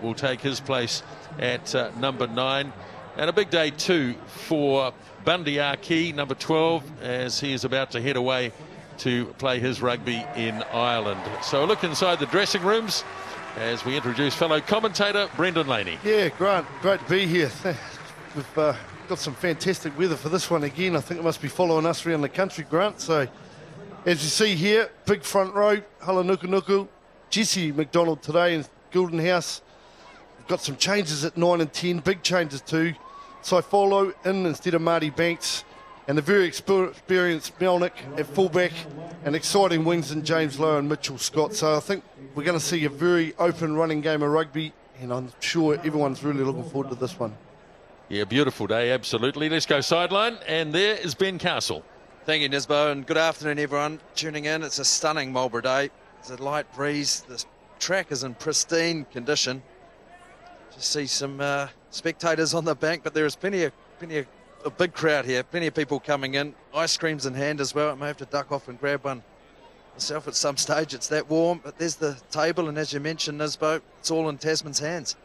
will take his place at number 9. And a big day too for Bundy Arkey, number 12, as he is about to head away to play his rugby in Ireland. So a look inside the dressing rooms as we introduce fellow commentator Brendan Laney. Yeah, Grant, great to be here. We've got some fantastic weather for this one again. I think it must be following us around the country, Grant. So as you see here, big front row, Halanuku, Jesse McDonald today in Gilden House. We've got some changes at 9 and 10, big changes too. Saifolo in instead of Marty Banks, and the very experienced Melnick at fullback, and exciting wings in James Lowe and Mitchell Scott. So I think we're going to see a very open running game of rugby, and I'm sure everyone's really looking forward to this one. Yeah, beautiful day, absolutely. Let's go sideline, and there is Ben Castle. Thank you, Nisbo, and good afternoon, everyone tuning in. It's a stunning Marlborough day. It's a light breeze. The track is in pristine condition. Just see some spectators on the bank, but there is plenty of a big crowd here. Plenty of people coming in. Ice creams in hand as well. I may have to duck off and grab one myself at some stage. It's that warm, but there's the table, and as you mentioned, Nisbo, it's all in Tasman's hands.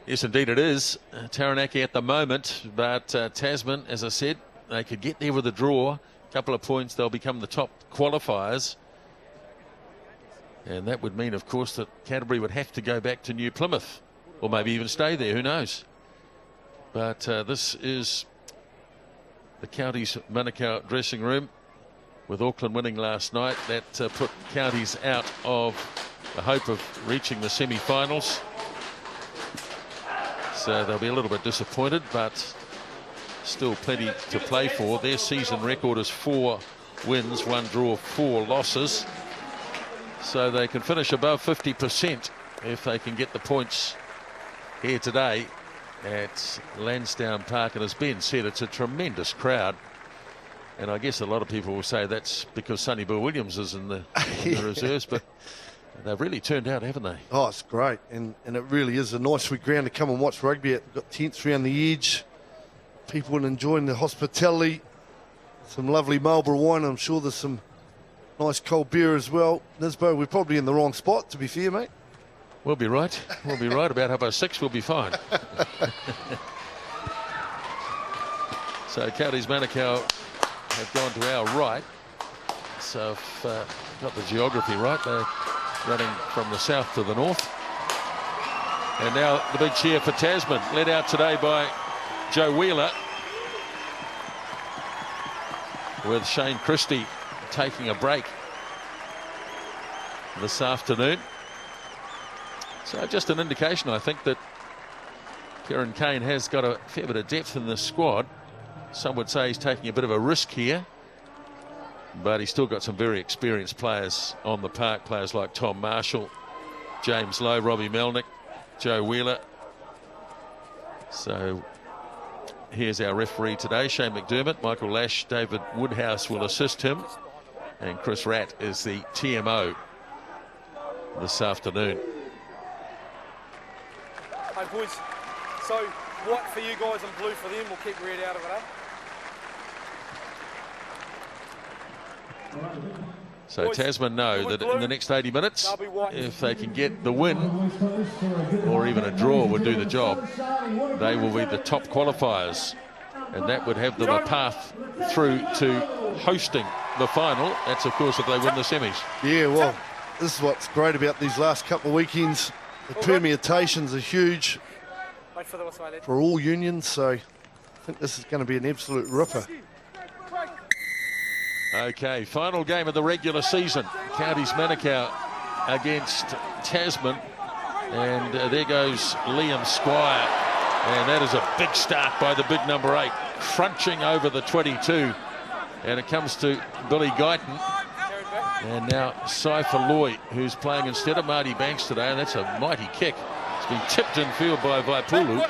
Yes, indeed it is. Taranaki at the moment, but Tasman, as I said, they could get there with a draw. A couple of points, they'll become the top qualifiers. And that would mean, of course, that Canterbury would have to go back to New Plymouth, or maybe even stay there, who knows. But this is the Counties Manukau dressing room. With Auckland winning last night, that put Counties out of the hope of reaching the semi-finals. So they'll be a little bit disappointed, but still plenty to play for. Their season record is 4 wins, 1 draw, 4 losses. So they can finish above 50% if they can get the points here today at Lansdowne Park. And as Ben said, it's a tremendous crowd. And I guess a lot of people will say that's because Sonny Bill Williams is in the reserves, but they've really turned out, haven't they? Oh, it's great, and it really is a nice sweet ground to come and watch rugby at. We've got tents around the edge, people enjoying the hospitality, some lovely Marlborough wine. I'm sure there's some nice cold beer as well. Nisbo, we're probably in the wrong spot, to be fair, mate. We'll be right. We'll be right. About 6:30 we'll be fine. So Counties Manukau have gone to our right. So if got the geography right, they're running from the south to the north. And now the big cheer for Tasman, led out today by Joe Wheeler, with Shane Christie taking a break this afternoon. So just an indication, I think, that Kieran Kane has got a fair bit of depth in this squad. Some would say he's taking a bit of a risk here, but he's still got some very experienced players on the park, players like Tom Marshall, James Lowe, Robbie Melnick, Joe Wheeler. So here's our referee today, Shane McDermott. Michael Lash, David Woodhouse will assist him, and Chris Ratt is the TMO this afternoon. Hey boys, so white for you guys and blue for them. We'll keep red out of it, So boys, Tasman know that in the next 80 minutes, if they can get the win or even a draw would do the job, they will be the top qualifiers, and that would have them a path through to hosting the final. That's of course if they win the semis. Yeah, well, this is what's great about these last couple of weekends. The permutations are huge for all unions, so I think this is going to be an absolute ripper. Okay, final game of the regular season. Counties Manukau against Tasman. And there goes Liam Squire. And that is a big start by the big number 8, crunching over the 22. And it comes to Billy Guyton. And now Cypher Loy, who's playing instead of Marty Banks today, and that's a mighty kick. It's been tipped in field by Vaipulu.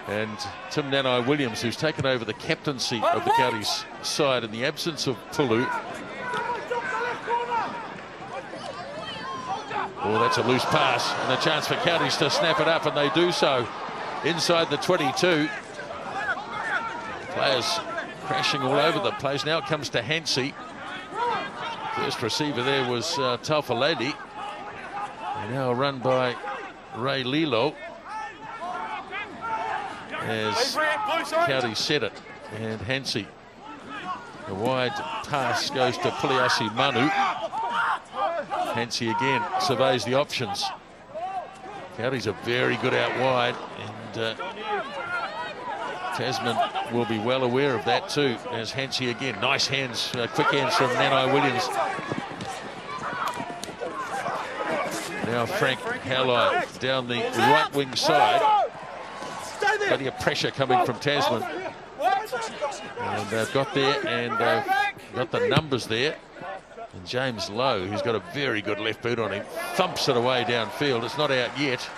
And Tim Nanai Williams, who's taken over the captaincy of the Counties side in the absence of Pulu. Oh, that's a loose pass, and a chance for Counties to snap it up, and they do so inside the 22. Players crashing all over the place. Now it comes to Hansey. First receiver there was Taufaledi. And now a run by Ray Lilo as County set it. And Hansi, the wide pass goes to Puliasi Manu. Hansi again surveys the options. Counties are very good out wide, and Tasman will be well aware of that too. As Hansi again, nice hands, quick hands from Nanai Williams. Now Frank Howley down the right wing side. Plenty of pressure coming from Tasman. And they've got there, and they've got the numbers there. And James Lowe, who's got a very good left boot on him, thumps it away downfield. It's not out yet.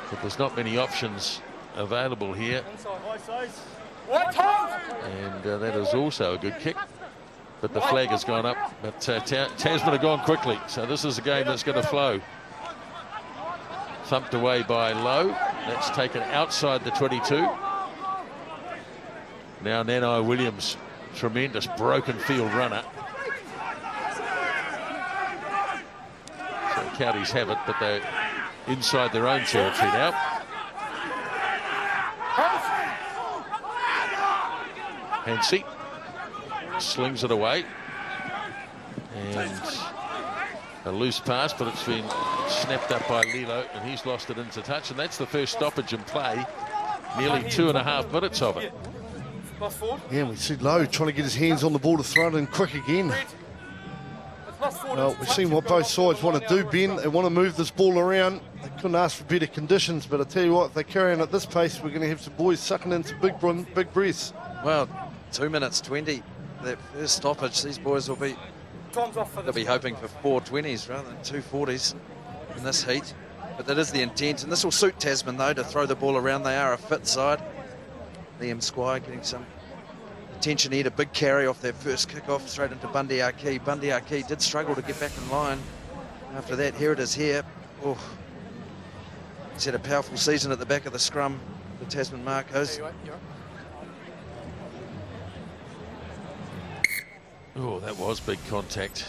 But there's not many options available here. And that is also a good kick. But the flag has gone up. But Tasman have gone quickly. So this is a game that's going to flow. Thumped away by Lowe. That's taken outside the 22. Now Nanai Williams, tremendous broken field runner. So Counties have it, but they're inside their own territory now. Hansi slings it away. And a loose pass, but it's been snapped up by Lilo, and he's lost it into touch. And that's the first stoppage in play. Nearly 2.5 minutes of it. Yeah, we see Lowe trying to get his hands on the ball to throw it in quick again. Well, we've seen what both sides want to do, Ben. They want to move this ball around. They couldn't ask for better conditions, but I tell you what, if they carry on at this pace, we're going to have some boys sucking into big breaths. Well, 2 minutes 20. That first stoppage, these boys will be hoping for 420s rather than 240s in this heat. But that is the intent, and this will suit Tasman though, to throw the ball around. They are a fit side. Liam Squire getting some attention here. A big carry off their first kick-off straight into Bundy Aki. Bundy Aki did struggle to get back in line. After that, here it is here. Oh, he's had a powerful season at the back of the scrum, the Tasman Marcos. Oh, that was big contact.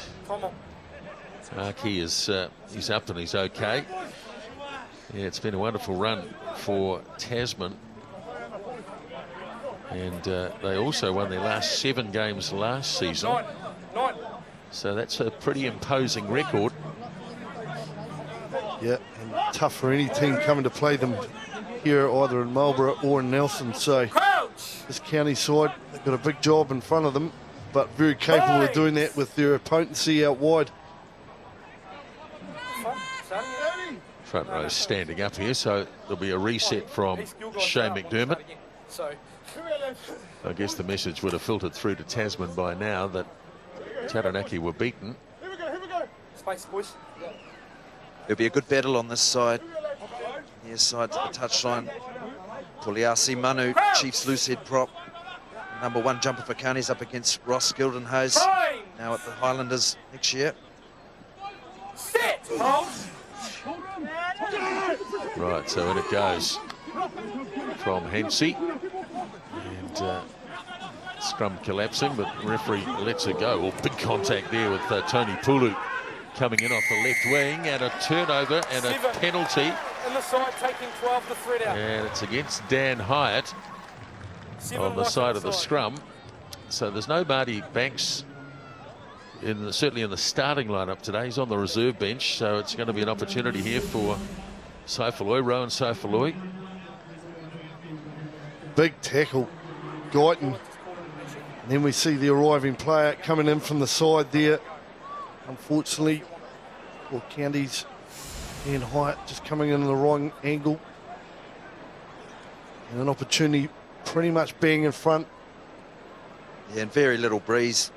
Aki is he's up and he's okay. Yeah, it's been a wonderful run for Tasman. And they also won their last 7 games last season. So that's a pretty imposing record. Yeah, and tough for any team coming to play them here, either in Marlborough or in Nelson. So this county side, they've got a big job in front of them, but very capable of doing that with their potency out wide. Front row standing up here, so there'll be a reset from Shane McDermott. I guess the message would have filtered through to Tasman by now that Taranaki were beaten. Space, boys. There'll be a good battle on this side. Near side to the touchline. Puliasi Manu, Chiefs loose head prop. Number 1 jumper for Carney's up against Ross Gildenhose. Now at the Highlanders next year. Right, so in it goes from Hansi. And scrum collapsing, but referee lets it go. Well, big contact there with Tony Pulu coming in off the left wing, and a turnover and a penalty. In the side taking 12 to thread out. And it's against Dan Hyatt on the side of the scrum. So there's no Marty Banks certainly in the starting lineup today. He's on the reserve bench, so it's going to be an opportunity here for Saifaloi, Rowan Saifaloi. Big tackle, Guyton. And then we see the arriving player coming in from the side there. Unfortunately, for Counties and Hyatt just coming in the wrong angle. And an opportunity pretty much bang in front. Yeah, and very little breeze.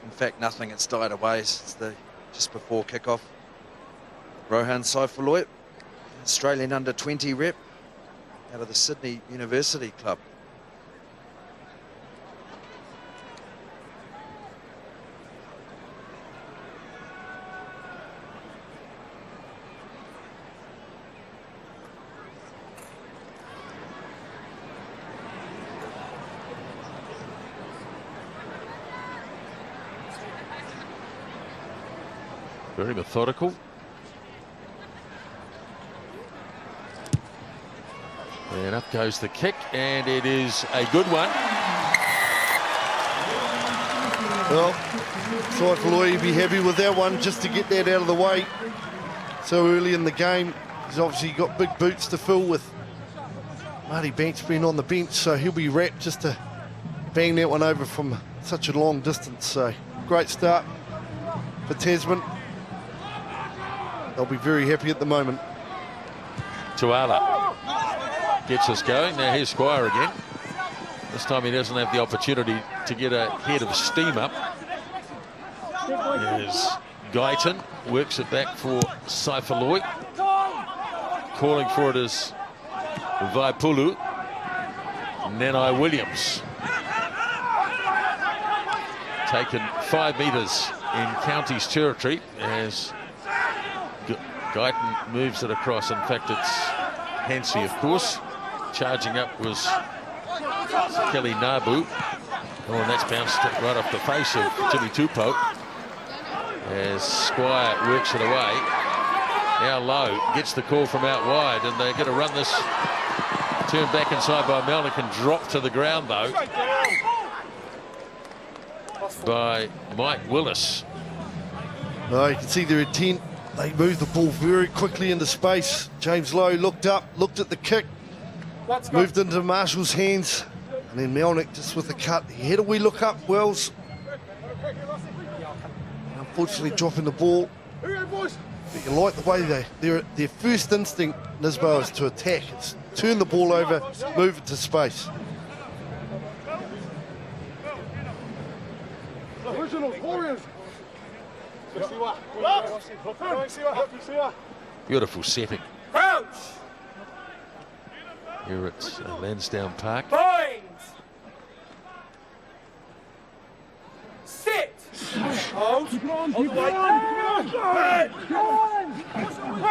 In fact, nothing. It's died away. It's just before kickoff. Rohan Saifaloi, Australian under-20 rep out of the Sydney University Club. Very methodical. And up goes the kick, and it is a good one. Well, TASvCMK will be happy with that one, just to get that out of the way so early in the game. He's obviously got big boots to fill with Marty Banks being on the bench, so he'll be wrapped just to bang that one over from such a long distance. So great start for Tasman. They'll be very happy at the moment. Tuala gets us going. Now here's Squire again. This time he doesn't have the opportunity to get a head of steam up. There's Guyton, works it back for TASvCMK. Calling for it is Vaipulu. Nenai Williams. Taken 5 metres in Counties territory as Guyton moves it across. In fact, it's Hansey, of course. Charging up was Kelly Nabu. Oh, and that's bounced right off the face of Jimmy Tupou as Squire works it away. Now Lowe gets the call from out wide, and they're going to run this turn back inside by Melnick and drop to the ground, though, by Mike Willis. No, you can see their intent. They moved the ball very quickly into space. James Lowe looked up, looked at the kick, moved into Marshall's hands, and then Melnick just with the cut. He had a wee look up, Wells. Unfortunately dropping the ball. But you like the way their first instinct, Nisbo, is to attack. It's turn the ball over, move it to space. Beautiful setting here at Lansdowne Park. Sit.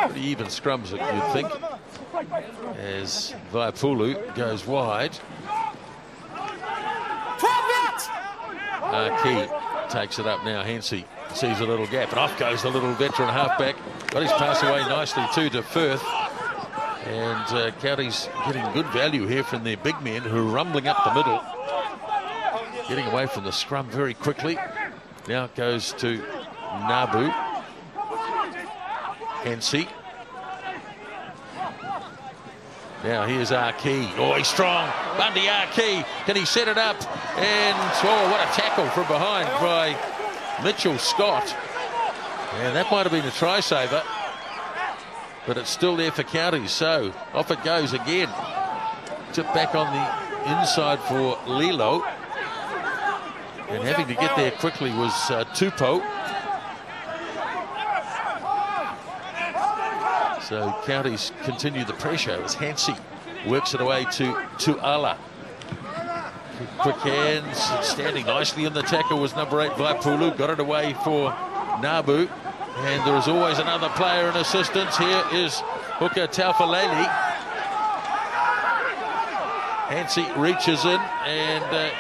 Pretty even scrums, you'd think, as Vaipulu goes wide. Key takes it up now. Hansey sees a little gap, and off goes the little veteran halfback. Got his pass away nicely too to Firth. And Counties getting good value here from their big men who are rumbling up the middle. Getting away from the scrum very quickly. Now it goes to Nabu. Hansey. Now here's Arkey. Oh, he's strong. Bundy Arkey. Can he set it up? And oh, what a tackle from behind by Mitchell Scott. And that might have been a try saver, but it's still there for Counties. So off it goes again. Tipped back on the inside for Lilo. And having to get there quickly was Tupou. So Counties continue the pressure as Hansey works it away to Tuala. Quick hands, standing nicely in the tackle was number 8 Vaipulu. Got it away for Nabu. And there is always another player in assistance. Here is hooker Taufalele. Hansey reaches in and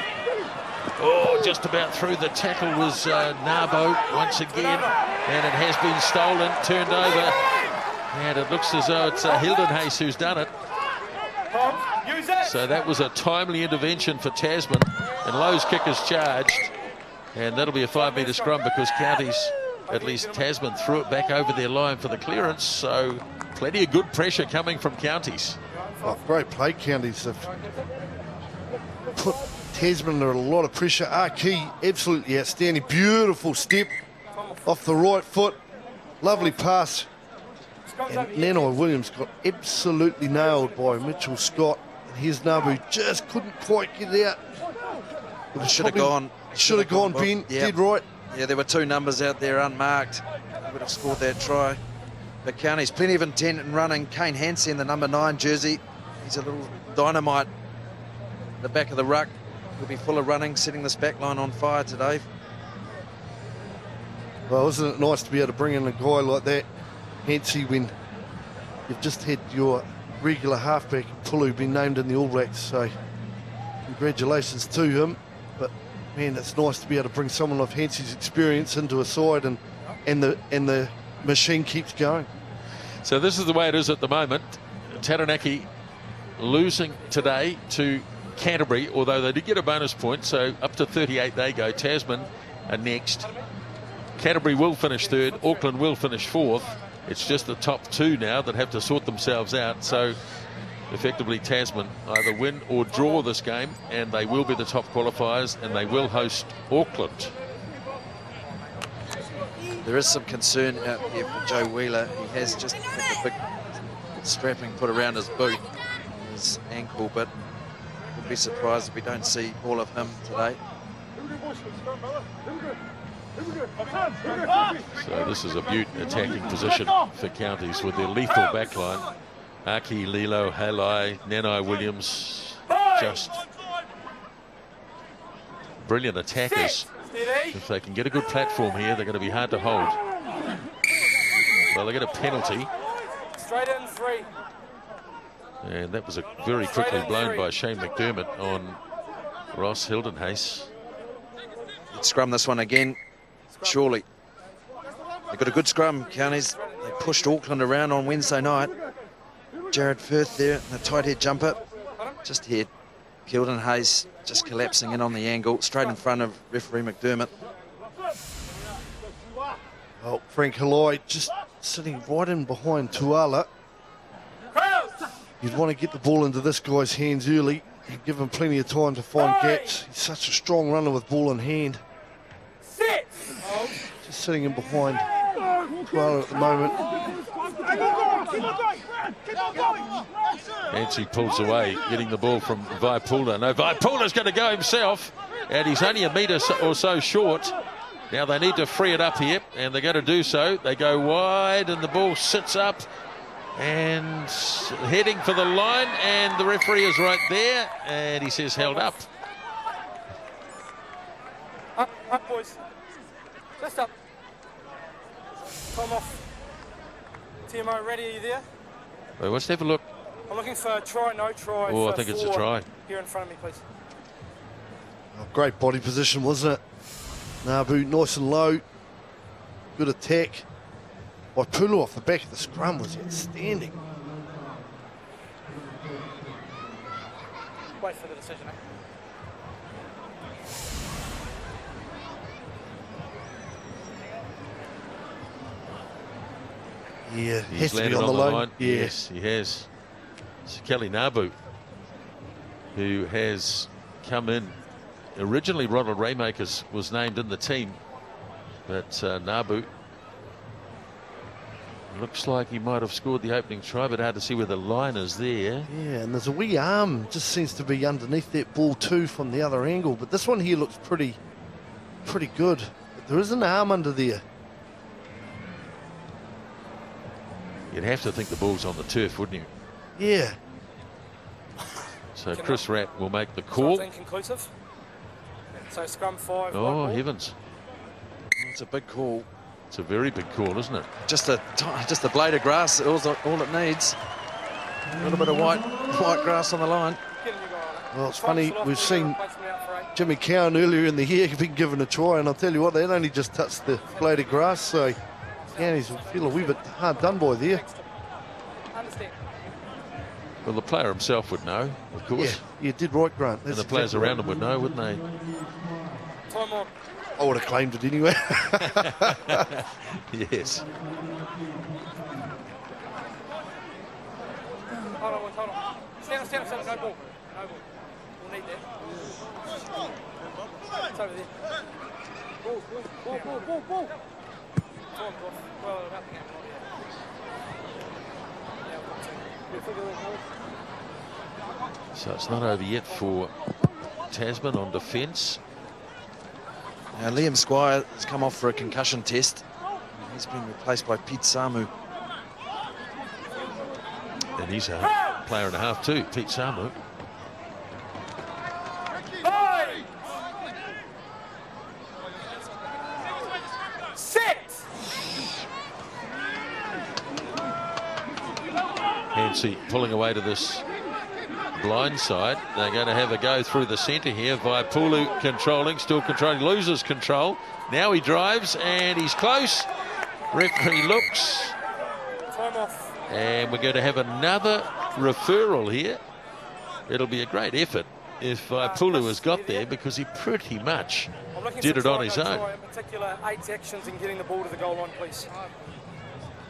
just about through the tackle was Nabo once again, and it has been stolen, turned over, and it looks as though it's Hildenhuis who's done it. So that was a timely intervention for Tasman, and Lowe's kick is charged, and that'll be a 5-metre scrum because Counties, at least Tasman, threw it back over their line for the clearance. So plenty of good pressure coming from Counties. Oh, great play, Counties. They've put Tasman under a lot of pressure. Arkey, absolutely outstanding. Beautiful step off the right foot. Lovely pass. And Nenai Williams got absolutely nailed by Mitchell Scott. And here's Nabu, just couldn't quite get it out. Should have gone. Should have gone, Ben. Yep. Dead right. Yeah, there were 2 numbers out there unmarked. Would have scored that try. But Counties, plenty of intent in running. Kane Hansen, the number 9 jersey. He's a little dynamite at the back of the ruck. He'll be full of running, setting this back line on fire today. Well, isn't it nice to be able to bring in a guy like that, Hansey, when you've just had your regular halfback, Pulu, been named in the All Blacks, so congratulations to him. But, man, it's nice to be able to bring someone of Hansey's experience into a side and the machine keeps going. So this is the way it is at the moment. Taranaki losing today to Canterbury, although they did get a bonus point, so up to 38 they go. Tasman are next. Canterbury will finish third. Auckland will finish fourth. It's just the top two now that have to sort themselves out. So effectively Tasman either win or draw this game, and they will be the top qualifiers, and they will host Auckland. There is some concern out here for Joe Wheeler. He has just had a big strapping put around his boot, his ankle, but we'll be surprised if we don't see all of him today. So this is a Butte attacking position for Counties with their lethal backline. Aki, Lilo, Halai, Nanai Williams, just brilliant attackers. If they can get a good platform here, they're going to be hard to hold. Well, they get a penalty. Straight in 3. And that was a very quickly blown by Shane McDermott on Ross Hildenhace. Scrum this one again, surely. They've got a good scrum, Counties. They pushed Auckland around on Wednesday night. Jared Firth there, the tight head jumper. Just here. Hildenhace just collapsing in on the angle, straight in front of referee McDermott. Oh, Frank Halai just sitting right in behind Tuala. You'd want to get the ball into this guy's hands early and give him plenty of time to find gaps. He's such a strong runner with ball in hand. Just sitting in behind Tuala at the moment. Nancy pulls away, getting the ball from Vaipula. No, Vaipula's going to go himself, and he's only a metre or so short. Now they need to free it up here, and they're going to do so. They go wide, and the ball sits up and heading for the line, and the referee is right there, and he says held up. Up, boys. Just up. Time off. TMO, ready? Are you there? Wait, let's have a look. I'm looking for a try, no try. Oh, I for think it's a 4 try. Here in front of me, please. Oh, great body position, wasn't it? Nabu, nice and low. Good attack. Waipulu off the back of the scrum was outstanding. Wait for the decision, eh? Yeah, He's has to be landed on the line. Yeah. Yes, he has. It's Kelly Nabu, who has come in. Originally, Ronald Raymakers was named in the team, but Nabu looks like he might have scored the opening try, but hard to see where the line is there. Yeah, and there's a wee arm, just seems to be underneath that ball too from the other angle. But this one here looks pretty good. But there is an arm under there. You'd have to think the ball's on the turf, wouldn't you? Yeah. So Chris Rapp will make the call. Inconclusive. So scrum 5. Oh, heavens. It's a big call. It's a very big call, isn't it? Just a blade of grass, all it needs. A little bit of white grass on the line. Well, it's funny, we've seen Jimmy Cowan earlier in the year being given a try, and I'll tell you what, they'd only just touched the blade of grass, so Counties will feel a wee bit hard done by there. Well, the player himself would know, of course. Yeah, you did right, Grant. And That's the players exactly around him would know, wouldn't they? Time on. I would have claimed it anyway. Yes. Hold on. Stand, no ball. No ball. We'll need that. It's over there. Ball. Time off. Well, nothing happened. So it's not over yet for Tasman on defence. Now Liam Squire has come off for a concussion test. He's been replaced by Pete Samu. And he's a player and a half too, Pete Samu. Hansi pulling away to this blind side. They're going to have a go through the centre here. Vaipulu controlling, still controlling, loses control. Now he drives and he's close. Referee looks. Time off. And we're going to have another referral here. it'll be a great effort if Pulu has got there, because he pretty much did it on his own. In particular, 8 actions in getting the ball to the goal line, please.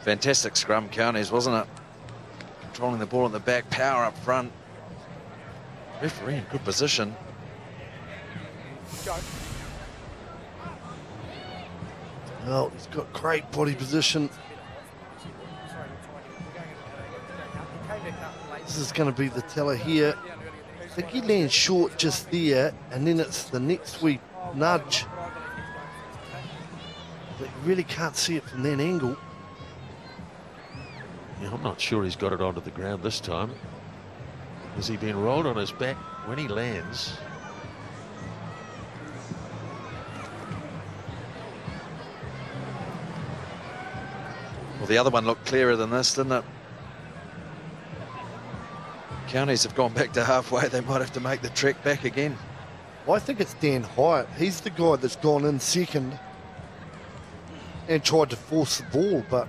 Fantastic scrum, Counties, wasn't it? Controlling the ball at the back, power up front. Referee in good position. Go. Well, he's got great body position. This is going to be the teller here. I think he lands short just there, and then it's the next wee nudge. But you really can't see it from that angle. Yeah, I'm not sure he's got it onto the ground this time. Has he been rolled on his back when he lands? Well, the other one looked clearer than this, didn't it? Counties have gone back to halfway. They might have to make the trek back again. Well, I think it's Dan Hyatt. He's the guy that's gone in second and tried to force the ball, but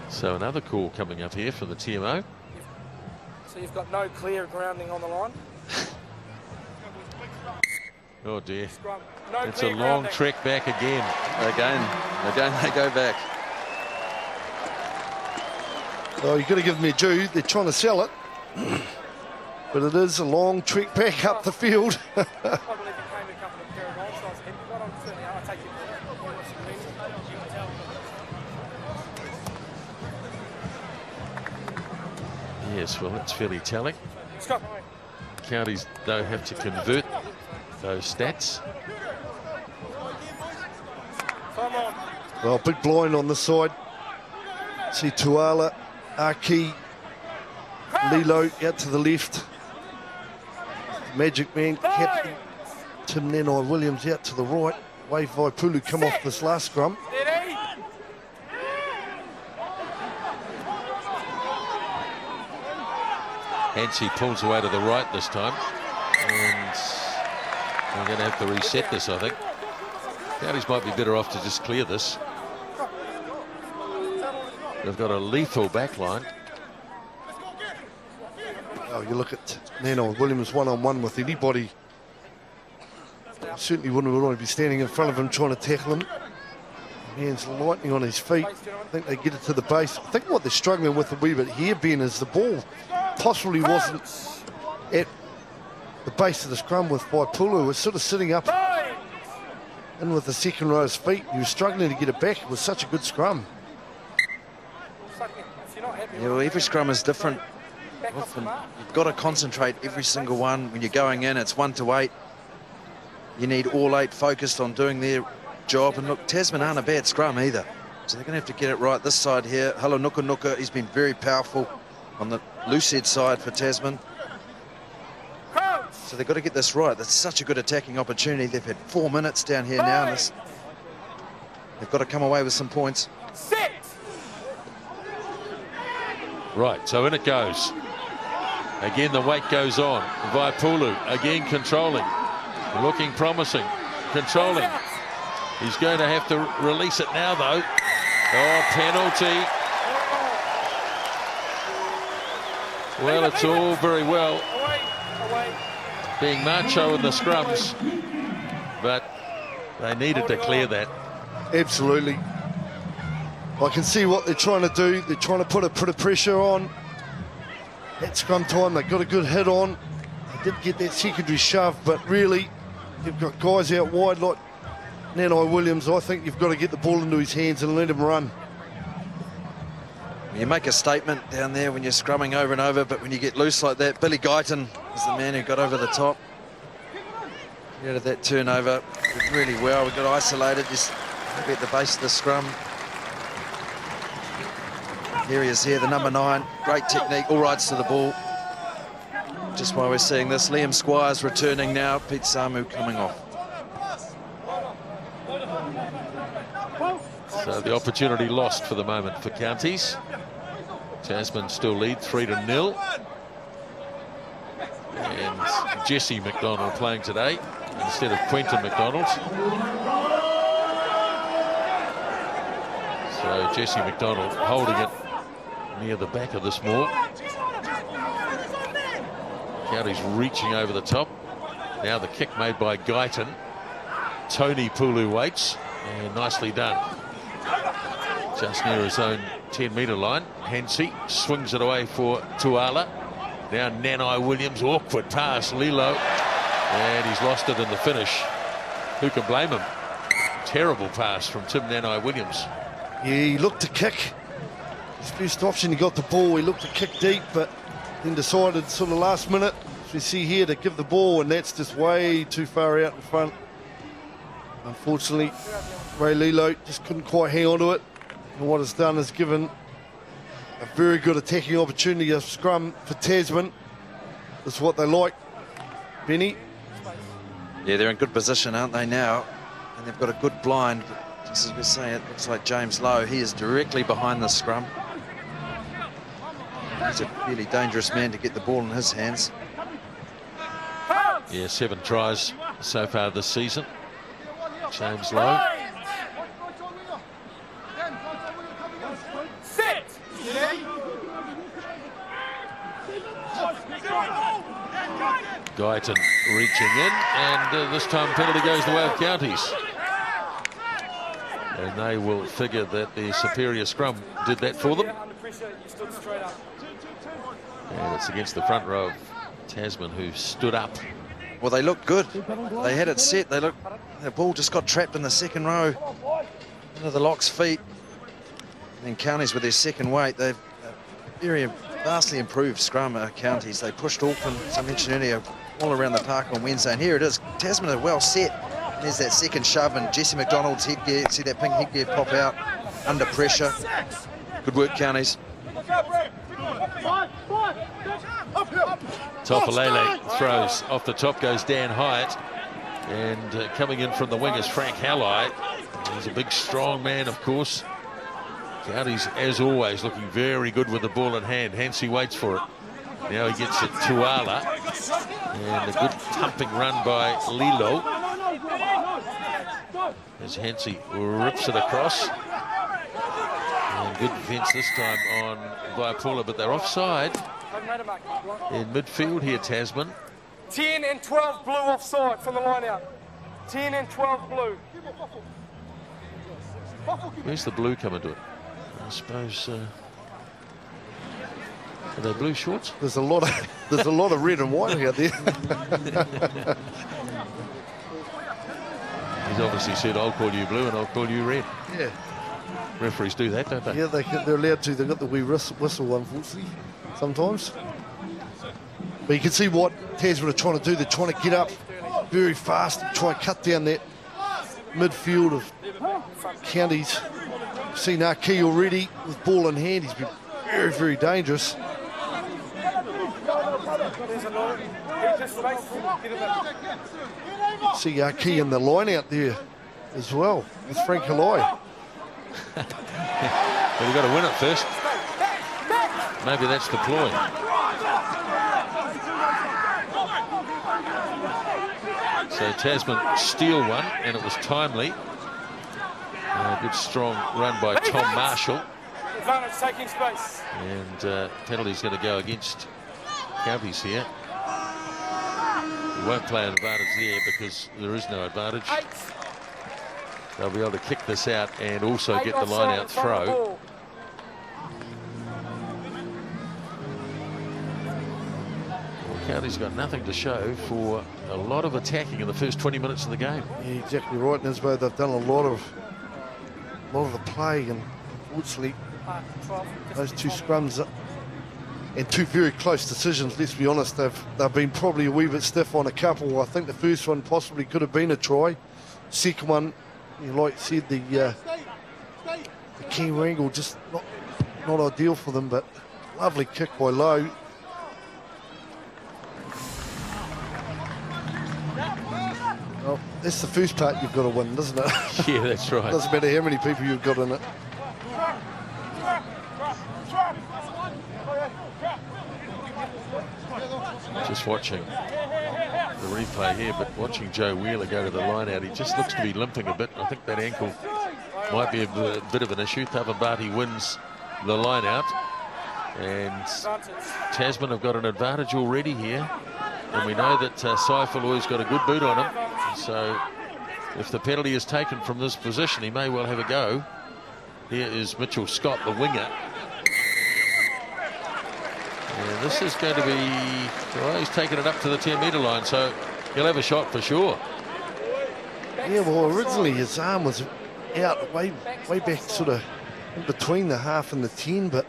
So another call coming up here for the TMO. So you've got no clear grounding on the line. Oh dear. Scrum. No It's a clear long grounding. trek back again. Again they go back. oh, you've got to give them their due. They're trying to sell it. But it is a long trek back up the field. I believe you came to a couple of pair of goals, so I was happy, but I'm certainly I'll take you. Yes, well, that's fairly telling. Scrum. Counties, though, have to convert those stats. Come on. Well, big blind on the side. See Tuala, Aki, Lilo out to the left. Magic Man, Captain Tim Nanai Williams out to the right. Wave Vaipulu come off this last scrum. Steady. Hansi pulls away to the right this time. And we're going to have to reset this, I think. Counties might be better off to just clear this. They've got a lethal back line. Oh, you look at Nanai Williams one-on-one with anybody. Certainly wouldn't want to be standing in front of him trying to tackle him. Man's lightning on his feet. I think they get it to the base. I think what they're struggling with a wee bit here, Ben, is the ball possibly wasn't at the base of the scrum with Vaipulu. It was sort of sitting up in with the second row's feet. He was struggling to get it back. It was such a good scrum. If you're not happy, Yeah, well, every scrum is different. back off the Often mark. you've got to concentrate every single one. When you're going in, it's 1 to 8. You need all 8 focused on doing their job. And look, Tasman aren't a bad scrum either. So they're going to have to get it right this side here. Hala Nuka Nuka, he's been very powerful on the loose head side for Tasman. So they've got to get this right. That's such a good attacking opportunity. They've had 4 minutes down here now. And they've got to come away with some points. Sit. Right, so in it goes. Again, the weight goes on. Vaipulu, again controlling. Looking promising. Controlling. He's going to have to release it now, though. Oh, penalty. Well, it's all very well Away. Away. being macho in the scrums, but they needed to clear that. Absolutely. I can see what they're trying to do. They're trying to put a bit of pressure on. At scrum time, they got a good hit on. They did get that secondary shove, but really, you've got guys out wide like Nanai Williams. I think you've got to get the ball into his hands and let him run. You make a statement down there when you're scrumming over and over, but when you get loose like that, Billy Guyton is the man who got over the top. Out of that turnover, did really well. We got isolated just maybe at the base of the scrum. Here he is here, the number 9. Great technique, all rights to the ball. Just while we're seeing this, Liam Squires returning now, Pete Samu coming off. So the opportunity lost for the moment for Counties. Tasman still lead 3-0. And Jesse McDonald playing today instead of Quentin McDonald. So Jesse McDonald holding it near the back of this maul. County's reaching over the top. Now the kick made by Guyton. Tony Pulu waits, and nicely done. Just near his own 10-metre line. Hansey swings it away for Tuala. Now Nanai Williams, awkward pass, Lilo, and he's lost it in the finish. Who can blame him? Terrible pass from Tim Nanai Williams. Yeah, he looked to kick. His first option, he got the ball, he looked to kick deep, but then decided sort of last minute, as we see here, to give the ball, and that's just way too far out in front. Unfortunately, Ray Lilo just couldn't quite hang on to it. And what it's done is given a very good attacking opportunity of scrum for Tasman. That's what they like. Benny? Yeah, they're in good position, aren't they, now? And they've got a good blind. Just as we're saying, it looks like James Lowe. He is directly behind the scrum. He's a really dangerous man to get the ball in his hands. Yeah, 7 tries so far this season. James Lowe. Guyton reaching in, and this time penalty goes the way of Counties. And they will figure that their superior scrum did that for them. And it's against the front row of Tasman, who stood up. Well, they looked good. They had it set. The ball just got trapped in the second row under the Locks' feet. And Counties with their second weight, they've very vastly improved scrum. Counties, they pushed Auckland, as I mentioned earlier, all around the park on Wednesday. And here it is. Tasman are well set. There's that second shove, and Jesse McDonald's headgear. See that pink headgear pop out under pressure. Good work, Counties. Tofalele throws off the top, goes Dan Hyatt, and coming in from the wing is Frank Halley. He's a big, strong man, of course. Counties, as always, looking very good with the ball in hand. Hansey waits for it. Now he gets it Tuala, and a good thumping run by Lilo as Hansey rips it across. And good defence this time on Vaiapula, but they're offside in midfield here, Tasman. 10 and 12 blue offside from the line out. 10 and 12 blue. Where's the blue coming to it? I suppose. Are they blue shorts? There's a lot of red and white out there. He's obviously said, I'll call you blue and I'll call you red. Yeah. Referees do that, don't they? Yeah, they're allowed to. They've got the wee whistle, unfortunately, sometimes. But you can see what Tasman are trying to do. They're trying to get up very fast and try and cut down that midfield of Counties. We've seen Arki already with ball in hand. He's been very, very dangerous. See Arki in the line out there as well with Frank Halley. But we've got to win it first. Maybe that's the ploy. So Tasman steal one, and it was timely. A good strong run by Tom Marshall. Advantage taking space. And penalty's going to go against Counties here. We won't play an advantage there because there is no advantage. They'll be able to kick this out and also get the line out throw. Well, Counties got nothing to show for a lot of attacking in the first 20 minutes of the game. Yeah, exactly right, Nisbo. They've done a lot of the play, and unfortunately those two scrums and two very close decisions, let's be honest, they've been probably a wee bit stiff on a couple. I think the first one possibly could have been a try. Second one, like you said, the Kiwi angle just not ideal for them, but lovely kick by Lowe. Well, that's the first part you've got to win, doesn't it? Yeah, that's right. Doesn't matter how many people you've got in it. Just watching the replay here, but watching Joe Wheeler go to the line out, he just looks to be limping a bit. I think that ankle might be a bit of an issue. TASvCMK wins the line out, and Tasman have got an advantage already here, and we know that TASvCMK's got a good boot on him, so if the penalty is taken from this position, he may well have a go. Here is Mitchell Scott, the winger. And this is going to be, well, he's taking it up to the 10-metre line, so he'll have a shot for sure. Yeah, well, originally his arm was out way back, sort of in between the half and the 10, but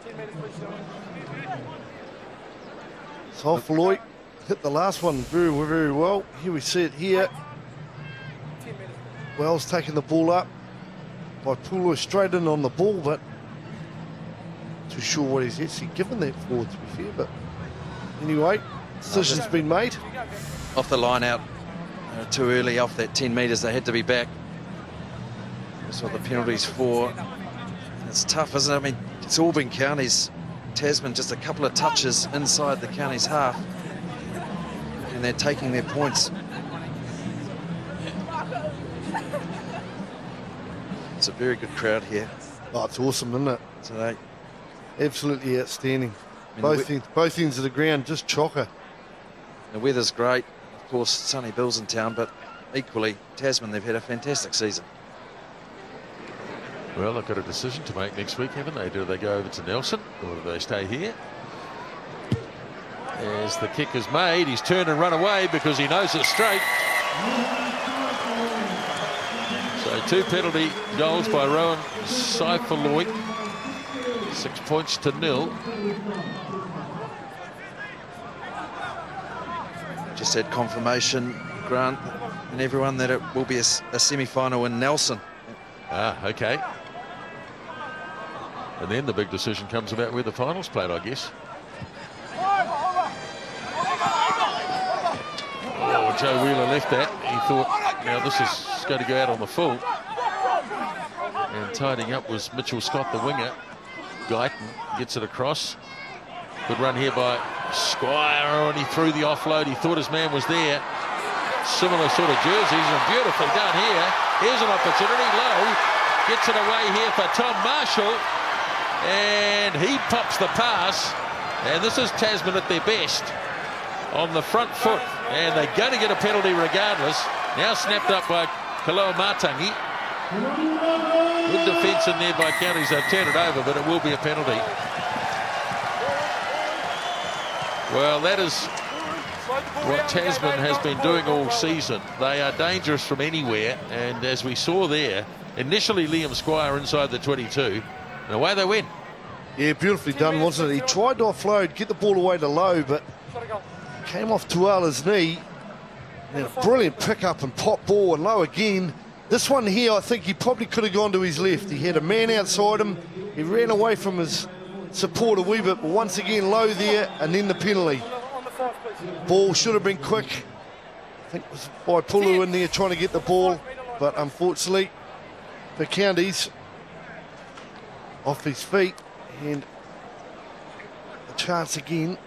TASvCMK hit the last one very, very well. Here we see it here. Wells taking the ball up. By Pulu straight in on the ball, but too sure what he's actually given that for, to be fair. But anyway, decision's been made. Off the line out, too early off that 10 metres. They had to be back. That's what the penalty's for. It's tough, isn't it? I mean, it's all been counties. Tasman just a couple of touches inside the counties half, and they're taking their points. It's a very good crowd here. Oh, it's awesome, isn't it? Today. Absolutely outstanding. I mean, both ends of the ground, just chocker. The weather's great. Of course, sunny Bills in town, but equally, Tasman, they've had a fantastic season. Well, they've got a decision to make next week, haven't they? Do they go over to Nelson, or do they stay here? As the kick is made, he's turned and run away because he knows it's straight. So 2 penalty goals by Rowan TASvCMK. 6 points to 0. Just had confirmation, Grant, and everyone, that it will be a semi-final in Nelson. Ah, okay. And then the big decision comes about where the finals played, I guess. Oh, Joe Wheeler left that. He thought, now this is going to go out on the full. And tidying up was Mitchell Scott, the winger. Guyton gets it across. Good run here by Squire, and he threw the offload. He thought his man was there. Similar sort of jerseys, and beautifully done here. Here's an opportunity, Lowe gets it away here for Tom Marshall, and he pops the pass. And this is Tasman at their best on the front foot, and they're going to get a penalty regardless. Now snapped up by Kaloa Matangi. Good defence in there by counties. They've turned it over, but it will be a penalty. Well, that is what Tasman has been doing all season. They are dangerous from anywhere, and as we saw there, initially Liam Squire inside the 22, and away they went. Yeah, beautifully done, wasn't it? He tried to offload, get the ball away to Lowe, but came off Tuala's knee. And a brilliant pick-up and pop ball, and Lowe again. This one here, I think he probably could have gone to his left. He had a man outside him. He ran away from his support a wee bit, but once again, Lowe there, and then the penalty. Ball should have been quick. I think it was by Pulu in there trying to get the ball, but unfortunately, for counties, off his feet, and a chance again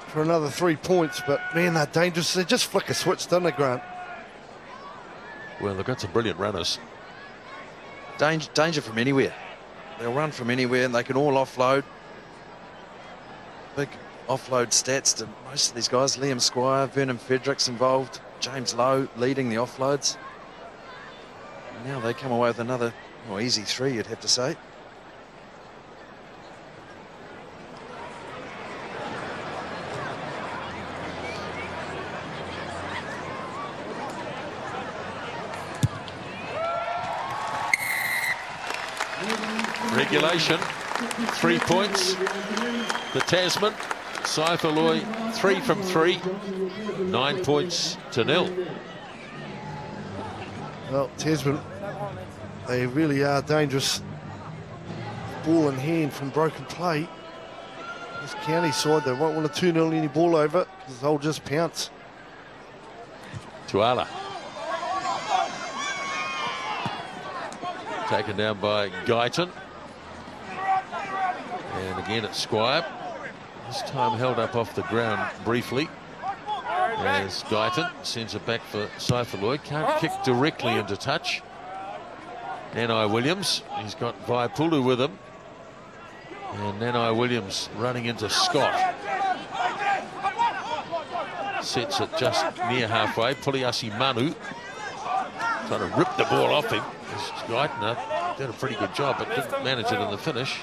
for another 3 points. But man, they're dangerous. They just flick a switch, don't they, Grant? Well, they've got some brilliant runners. Danger from anywhere. They'll run from anywhere, and they can all offload. Big offload stats to most of these guys. Liam Squire, Vernon Fredericks involved, James Lowe leading the offloads. And now they come away with another, well, easy 3, you'd have to say. Regulation, 3 points. The Tasman, TASvCMK 3 from 3, 9 points to 0. Well, Tasman, they really are dangerous. Ball in hand from broken play. This county side, they won't want to 2-0 any ball over because they'll just pounce. Tuala. Taken down by Guyton. And again it's Squire. This time held up off the ground briefly. As Guyton sends it back for Saifaloy. Can't kick directly into touch. Nanai Williams, he's got Vaipulu with him. And Nanai Williams running into Scott. Sets it just near halfway. Puliasi Manu trying to rip the ball off him. Guyton did a pretty good job, but didn't manage it in the finish.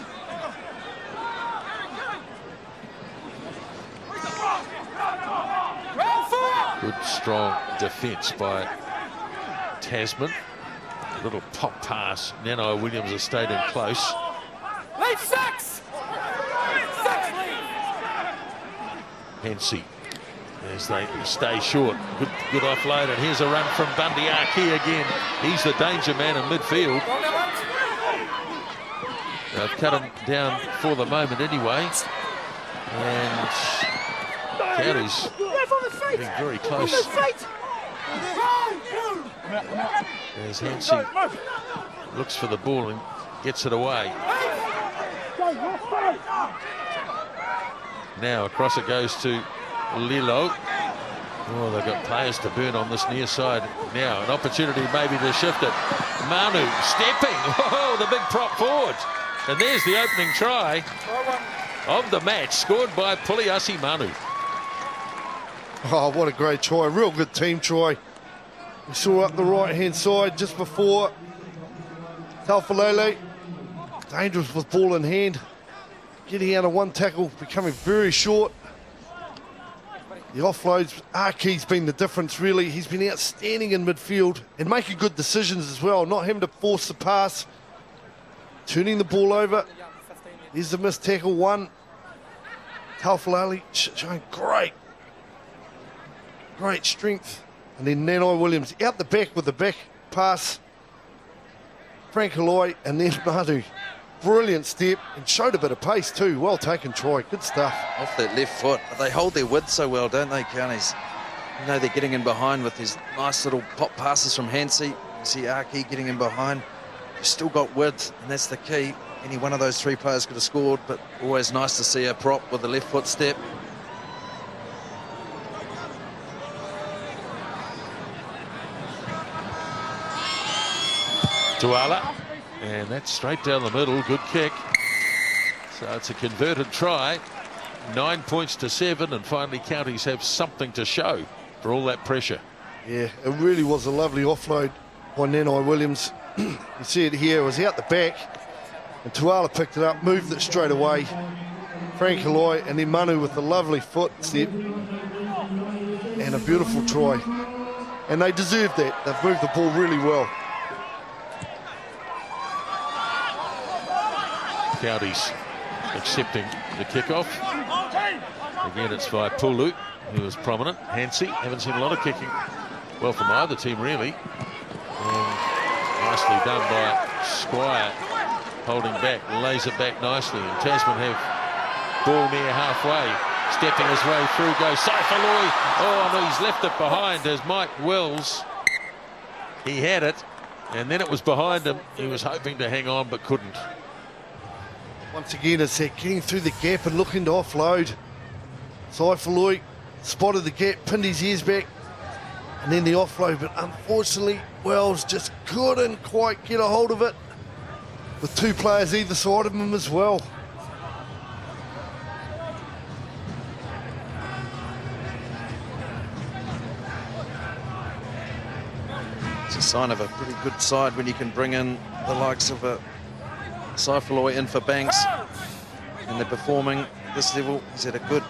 Good strong defence by Tasman. A little pop pass. Nanai Williams has stayed in close. Leave 6! 6 leave! Hensey as they stay short. Good offload, and here's a run from Bundy Aki again. He's the danger man in midfield. They've cut him down for the moment anyway. And Counties getting very close. As Hensey looks for the ball and gets it away. Now across it goes to Lilo. Oh, they've got players to burn on this near side. Now an opportunity maybe to shift it. Manu stepping. Oh, the big prop forward. And there's the opening try of the match, scored by Puliasi Manu. Oh, what a great try. Real good team try. We saw up the right-hand side just before. Taufalele, dangerous with ball in hand. Getting out of one tackle, becoming very short. The offloads, Aki's been the difference, really. He's been outstanding in midfield and making good decisions as well. Not having to force the pass. Turning the ball over. Here's the missed tackle, one. Taufalele showing great strength. And then Nanai Williams out the back with the back pass. Frank Haloi and then Manu. Brilliant step and showed a bit of pace too. Well taken try. Good stuff. Off that left foot. They hold their width so well, don't they, Counties? You know they're getting in behind with these nice little pop passes from Hensey. You see Aki getting in behind. You've still got width, and that's the key. Any one of those three players could have scored, but always nice to see a prop with the left foot step. Tuala, and that's straight down the middle. Good kick. So it's a converted try. 9 points to 7, and finally Counties have something to show for all that pressure. Yeah, it really was a lovely offload by Nanai Williams. You see it here, it was out the back, and Tuala picked it up, moved it straight away. Frank Haloi, and then Manu with a lovely foot step and a beautiful try. And they deserved that. They've moved the ball really well. Counties accepting the kickoff. Again, it's Vaipulu, who was prominent. Hensey, haven't seen a lot of kicking. Well, from either team, really. And nicely done by Squire, holding back, lays it back nicely. And Tasman have ball near halfway. Stepping his way through goes Saifaloy. Oh, no, he's left it behind as Mike Wells. He had it, and then it was behind him. He was hoping to hang on, but couldn't. Once again, it's that getting through the gap and looking to offload. Saifaloy spotted the gap, pinned his ears back, and then the offload. But unfortunately, Wells just couldn't quite get a hold of it, with two players either side of him as well. It's a sign of a pretty good side when you can bring in the likes of a Saifaloy in for Banks, and they're performing at this level. He's had a good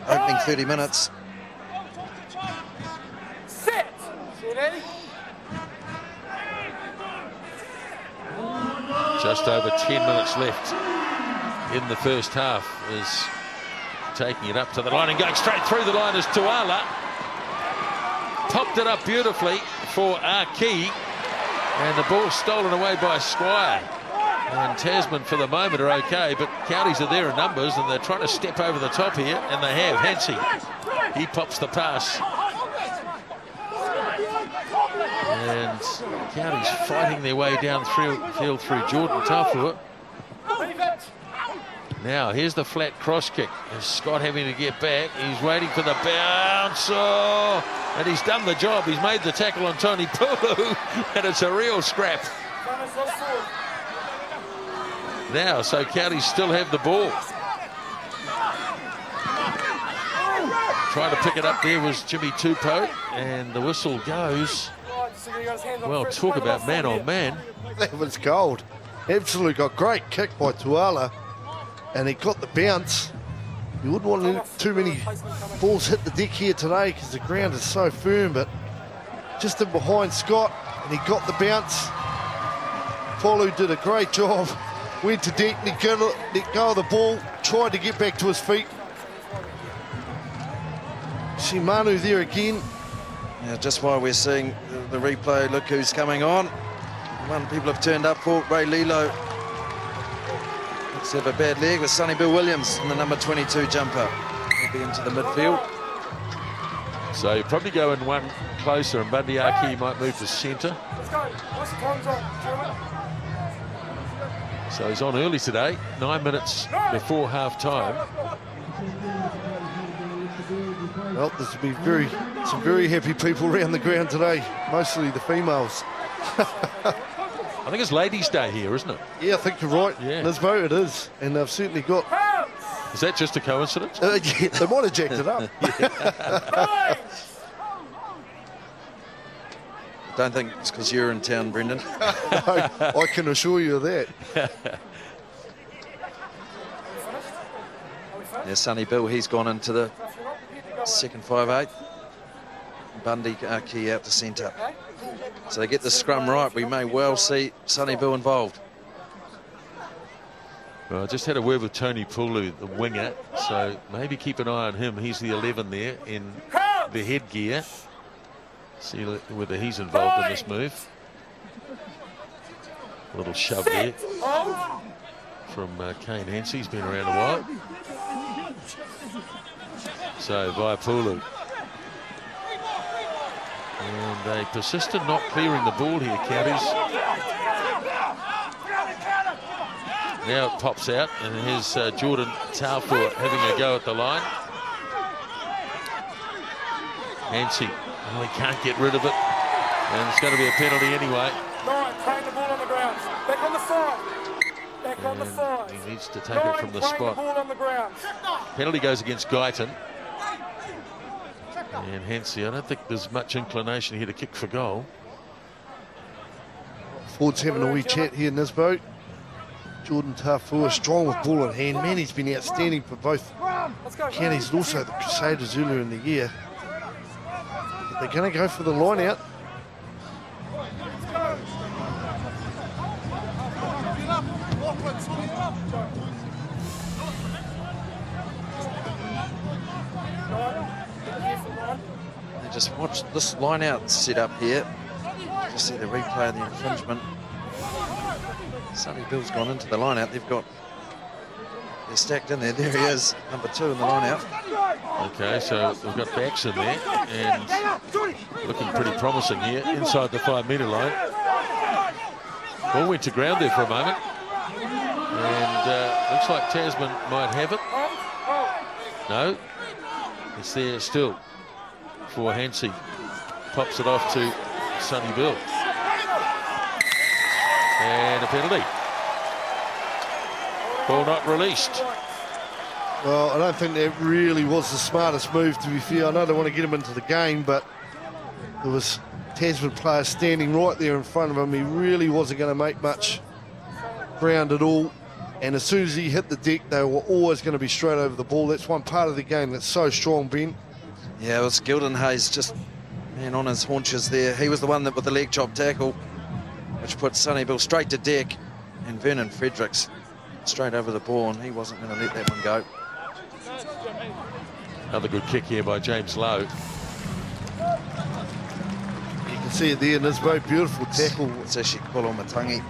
opening 30 minutes. Sit! Ready? Just over 10 minutes left in the first half, is taking it up to the line and going straight through the line is Tuala. Popped it up beautifully for Aki, and the ball stolen away by Squire. And Tasman for the moment are okay, but Counties are there in numbers and they're trying to step over the top here, and they have. Hensey, he pops the pass. And Counties fighting their way down field through Jordan Tafua. Now, here's the flat cross kick. Is Scott having to get back? He's waiting for the bounce. Oh, and he's done the job. He's made the tackle on Tony Pulu, and it's a real scrap. Now, so Counties still have the ball. Trying to pick it up there was Jimmy Tupou, and the whistle goes. Well, talk about man on man. That was gold. Absolutely got great kick by Tuala, and he got the bounce. You wouldn't want too many balls hit the deck here today because the ground is so firm, but just in behind Scott, and he got the bounce. Polu did a great job. Went to deck, let go of the ball, tried to get back to his feet. Shimanu there again. Yeah, just while we're seeing the replay, look who's coming on. One people have turned up for Ray Lilo. Looks to have a bad leg with Sonny Bill Williams in the number 22 jumper. He'll be into the midfield. So you probably go in one closer, and Bundyaki might move to centre. Let's go. What's the time's on, German? So he's on early today, 9 minutes before half time. Well, there's been some very happy people around the ground today, mostly the females. I think it's Ladies' Day here, isn't it? Yeah, I think you're right. Yeah. Nisbo, it is. And they've certainly got... Is that just a coincidence? Yeah, they might have jacked it up. I don't think it's because you're in town, Brendan. No, I can assure you of that. Yeah, Sonny Bill, he's gone into the second 5/8. Bundy key out to centre. So they get the scrum right. We may well see Sonny Bill involved. Well, I just had a word with Tony Pulu, the winger, so maybe keep an eye on him. He's the 11 there in the headgear. See whether he's involved in this move. A little shove there from Kane Hansey. He's been around a while. So via Pulu. And they persist in not clearing the ball here, Counties. Now it pops out, and here's Jordan Taufua having a go at the line. Hansey, oh, he can't get rid of it, and it's going to be a penalty anyway. Nine, playing the ball on the ground. Back on the side. Back on the side. He needs to take it from the spot. The ball on the ground. Penalty goes against Guyton. And Hansey, I don't think there's much inclination here to kick for goal. Ford's having a wee chat here in this boat. Jordan Taufua, strong with ball in hand. Man, he's been outstanding for both counties and also the Crusaders earlier in the year. But they're going to go for the line out. Just watch this line out set up here. Just see the replay of the infringement. Sonny Bill's gone into the line out. They're stacked in there. There he is, number 2 in the line out. Okay, so we've got backs in there and looking pretty promising here inside the 5-metre line. Ball went to ground there for a moment, and looks like Tasman might have it. No, it's there still for Hansey. Pops it off to Sonny Bill. And a penalty. Ball not released. Well, I don't think that really was the smartest move, to be fair. I know they want to get him into the game, but there was Tasman players standing right there in front of him. He really wasn't going to make much ground at all. And as soon as he hit the deck, they were always going to be straight over the ball. That's one part of the game that's so strong, Ben. Yeah, it was Gilden Hayes just, man, on his haunches there. He was the one that with the leg chop tackle, which put Sonny Bill straight to deck, and Vernon Fredericks straight over the ball, and he wasn't going to let that one go. Another good kick here by James Lowe. You can see it there in this boat. Beautiful tackle. It's actually Kolo Matangi.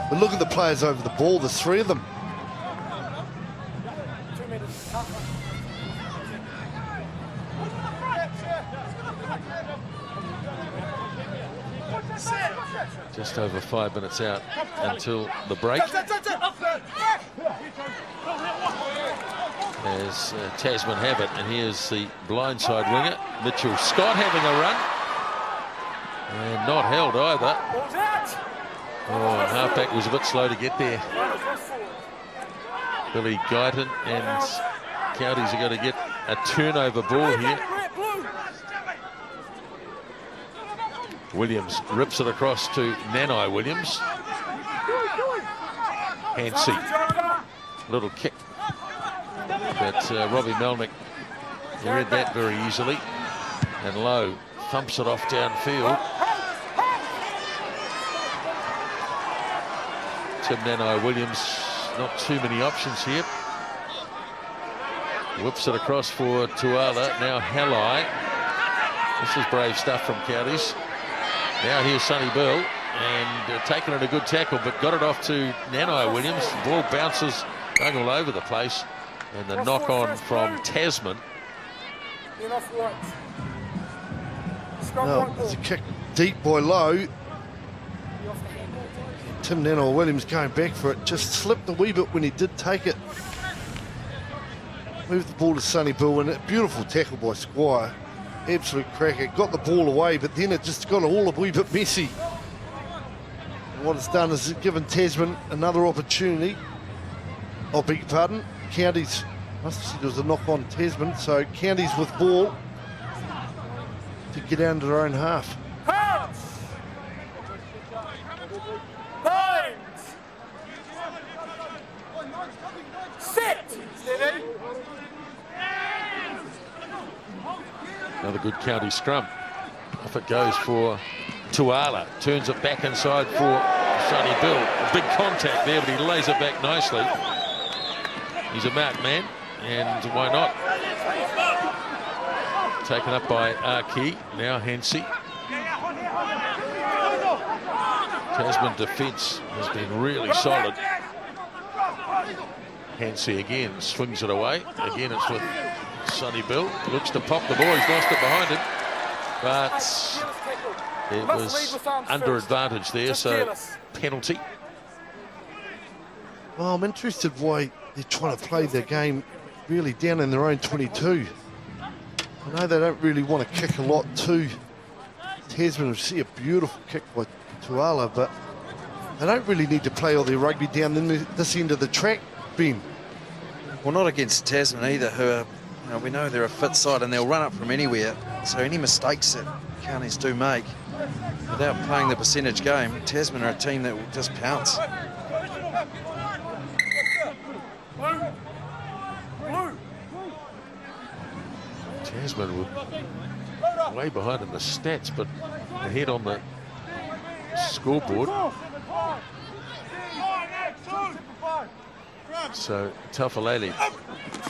But look at the players over the ball, the three of them. Just over 5 minutes out until the break. as Tasman have it. And here's the blindside winger, Mitchell Scott, having a run. And not held either. Oh, halfback was a bit slow to get there. Billy Guyton, and Counties are going to get a turnover ball here. Williams rips it across to Nanai Williams. Hansey, little kick. But Robbie Melnick read that very easily. And Lowe thumps it off downfield. Tim Nanai Williams, not too many options here. Whips it across for Tuala. Now Halai. This is brave stuff from Counties. Now here's Sonny Bill, and taking it a good tackle, but got it off to Nanai Williams. The ball bounces, going all over the place, and the knock on from Tasman. No, it's a kick deep by Lowe. Tim Nanai Williams going back for it, just slipped a wee bit when he did take it. Moved the ball to Sonny Bill, and a beautiful tackle by Squire. Absolute cracker. Got the ball away, but then it just got all a wee bit messy. And what it's done is it's given Tasman another opportunity. I beg your pardon. Counties, must have said there was a knock on Tasman, so Counties with ball to get down to their own half. Another good County scrum. Off it goes for Tuala. Turns it back inside for Sonny Bill. A big contact there, but he lays it back nicely. He's a mark man, and why not? Taken up by Arki. Now Hansey. Tasman defence has been really solid. Hansey again swings it away. Again, it's with Sonny Bill. Looks to pop the ball. He's lost it behind him. But it was under advantage there, so penalty. Well, I'm interested why they're trying to play their game really down in their own 22. I know they don't really want to kick a lot to Tasman. We see a beautiful kick by Tuala, but they don't really need to play all their rugby down in this end of the track, Ben. Well, not against Tasman either, who are, we know they're a fit side and they'll run up from anywhere. So any mistakes that Counties do make, without playing the percentage game, Tasman are a team that will just pounce. Tasman were way behind in the stats, but ahead on the scoreboard. So Tafalele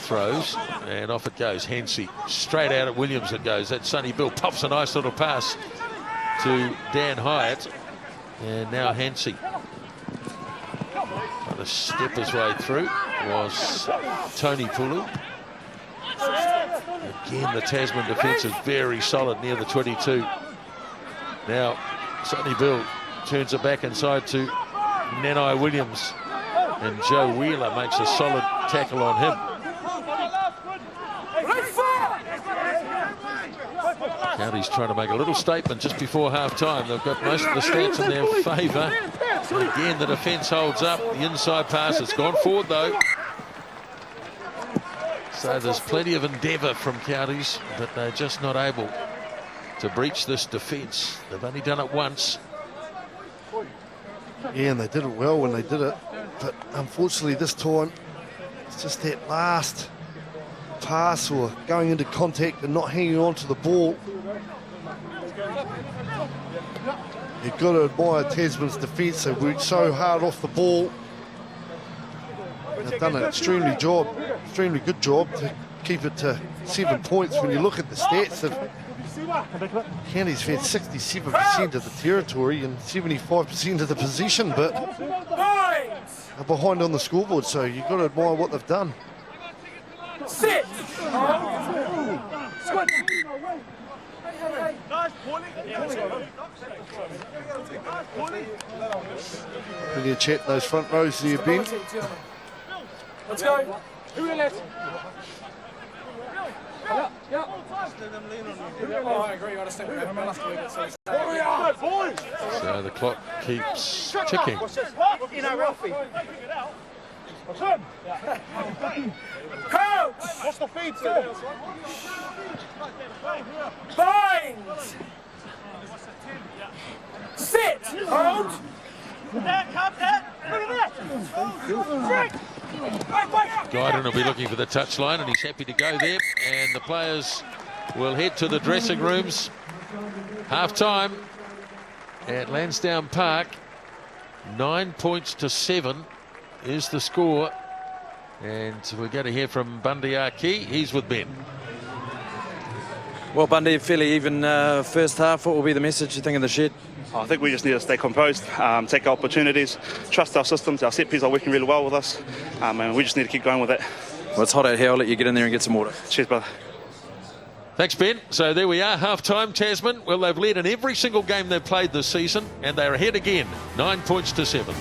throws, and off it goes. Hansey straight out at Williams it goes. That Sonny Bill pops a nice little pass to Dan Hyatt, and now Hansey trying to step his way through was Tony Pulu. Again, the Tasman defence is very solid near the 22. Now Sonny Bill turns it back inside to Nanai Williams, and Joe Wheeler makes a solid tackle on him. Counties trying to make a little statement just before half-time. They've got most of the stats in their favour. And again, the defence holds up. The inside pass has gone forward, though. So there's plenty of endeavour from Counties, but they're just not able to breach this defence. They've only done it once. Yeah, and they did it well when they did it. But unfortunately this time, it's just that last pass or going into contact and not hanging on to the ball. You've got to admire Tasman's defence. They've worked so hard off the ball. They've done an extremely good job to keep it to 7 points. When you look at the stats, Counties have had 67% of the territory and 75% of the possession, but are behind on the scoreboard, so you've got to admire what they've done. Sit! Plenty of chat in those front rows there, Ben. Let's go. So the clock keeps ticking. What's the feed, sir? Bind! Sit! Hold! Guyden will be looking for the touchline, and he's happy to go there. And the players will head to the dressing rooms. Half-time at Lansdowne Park. 9 points to 7 is the score. And we're going to hear from Bundy Aki. He's with Ben. Well, Bundy, fairly even first half. What will be the message you think in the shed? I think we just need to stay composed, take opportunities, trust our systems. Our set pieces are working really well with us, and we just need to keep going with it. Well, it's hot out here. I'll let you get in there and get some water. Cheers, brother. Thanks, Ben. So there we are, half-time, Tasman. Well, they've led in every single game they've played this season, and they're ahead again, 9 points to 7.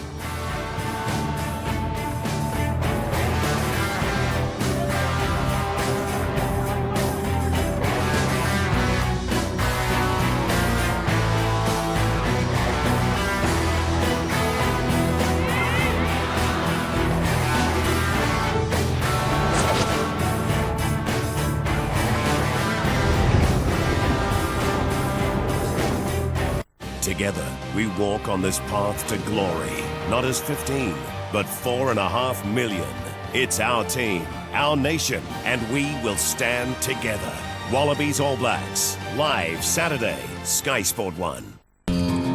Together, we walk on this path to glory, not as 15, but 4.5 million. It's our team, our nation, and we will stand together. Wallabies All Blacks, live Saturday, Sky Sport 1.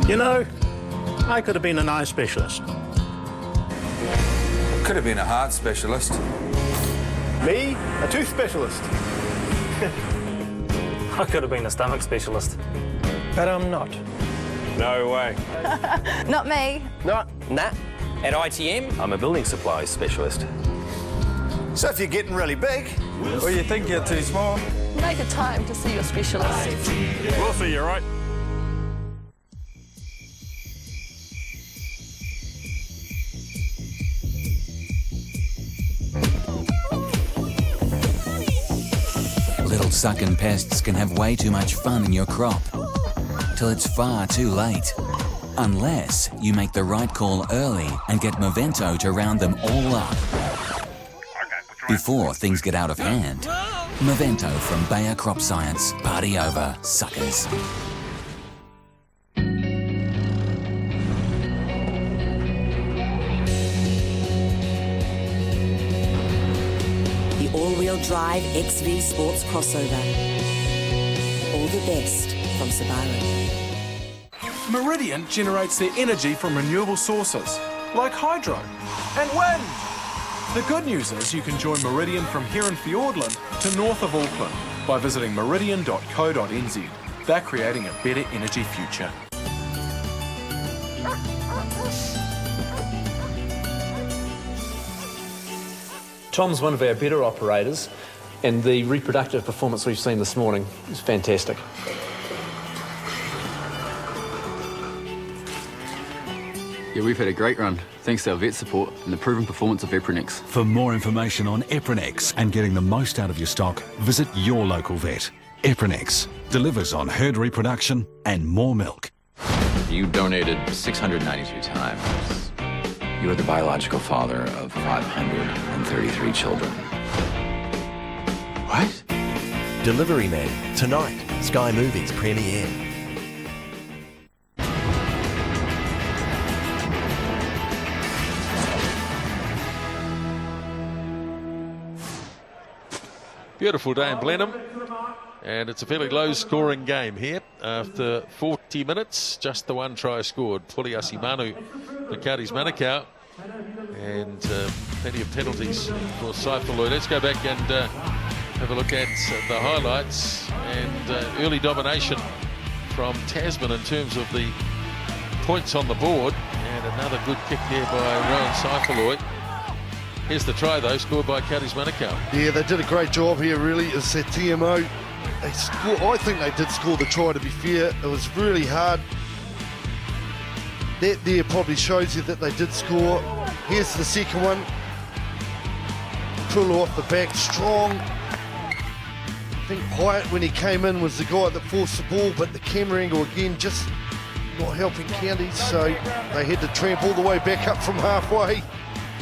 You know, I could have been an eye specialist. Could have been a heart specialist. Me? A tooth specialist. I could have been a stomach specialist. But I'm not. No way. Not me. Nah. At ITM, I'm a building supplies specialist. So if you're getting really big, Or you think you're too small. Make a time to see your specialist. We'll see you, right? Little sucking pests can have way too much fun in your crop, till it's far too late. Unless you make the right call early and get Movento to round them all up before things get out of hand. Movento from Bayer Crop Science. Party over, suckers. The all-wheel drive XV Sports crossover. All the best from Subaru. Meridian generates their energy from renewable sources, like hydro and wind. The good news is you can join Meridian from here in Fiordland to north of Auckland by visiting meridian.co.nz. They're creating a better energy future. Tom's one of our better operators, and the reproductive performance we've seen this morning is fantastic. Yeah, we've had a great run, thanks to our vet support and the proven performance of Eprinex. For more information on Eprinex and getting the most out of your stock, visit your local vet. Eprinex delivers on herd reproduction and more milk. You donated 692 times. You are the biological father of 533 children. What? Delivery Man, tonight, Sky Movies premiere. Beautiful day in Blenheim, and it's a fairly low-scoring game here. After 40 minutes, just the one try scored. Puliasi Manu, Makari's Manukau, and plenty of penalties for Saifulu. Let's go back and have a look at the highlights and early domination from Tasman in terms of the points on the board. And another good kick there by Rowan Saifulu. Here's the try, though, scored by Makari's Manukau. Yeah, they did a great job here, really. It's their TMO. I think they did score the try, to be fair. It was really hard. That there probably shows you that they did score. Here's the second one. Tulu off the back, strong. I think Hyatt, when he came in, was the guy that forced the ball, but the camera angle again just not helping Counties, so they had to tramp all the way back up from halfway.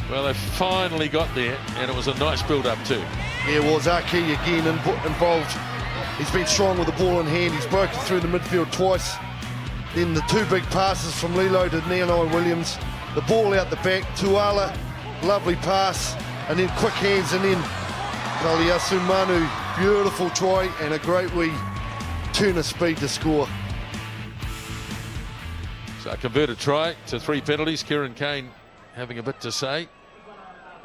Well, they finally got there, and it was a nice build-up too. Yeah, it was. Aki again involved. He's been strong with the ball in hand. He's broken through the midfield twice. Then the two big passes from Lilo to Nano and Williams. The ball out the back, Tuala, lovely pass, and then quick hands, and then Kaliasu Manu, beautiful try, and a great wee turn of speed to score. So a converted try to 3 penalties. Kieran Kane having a bit to say,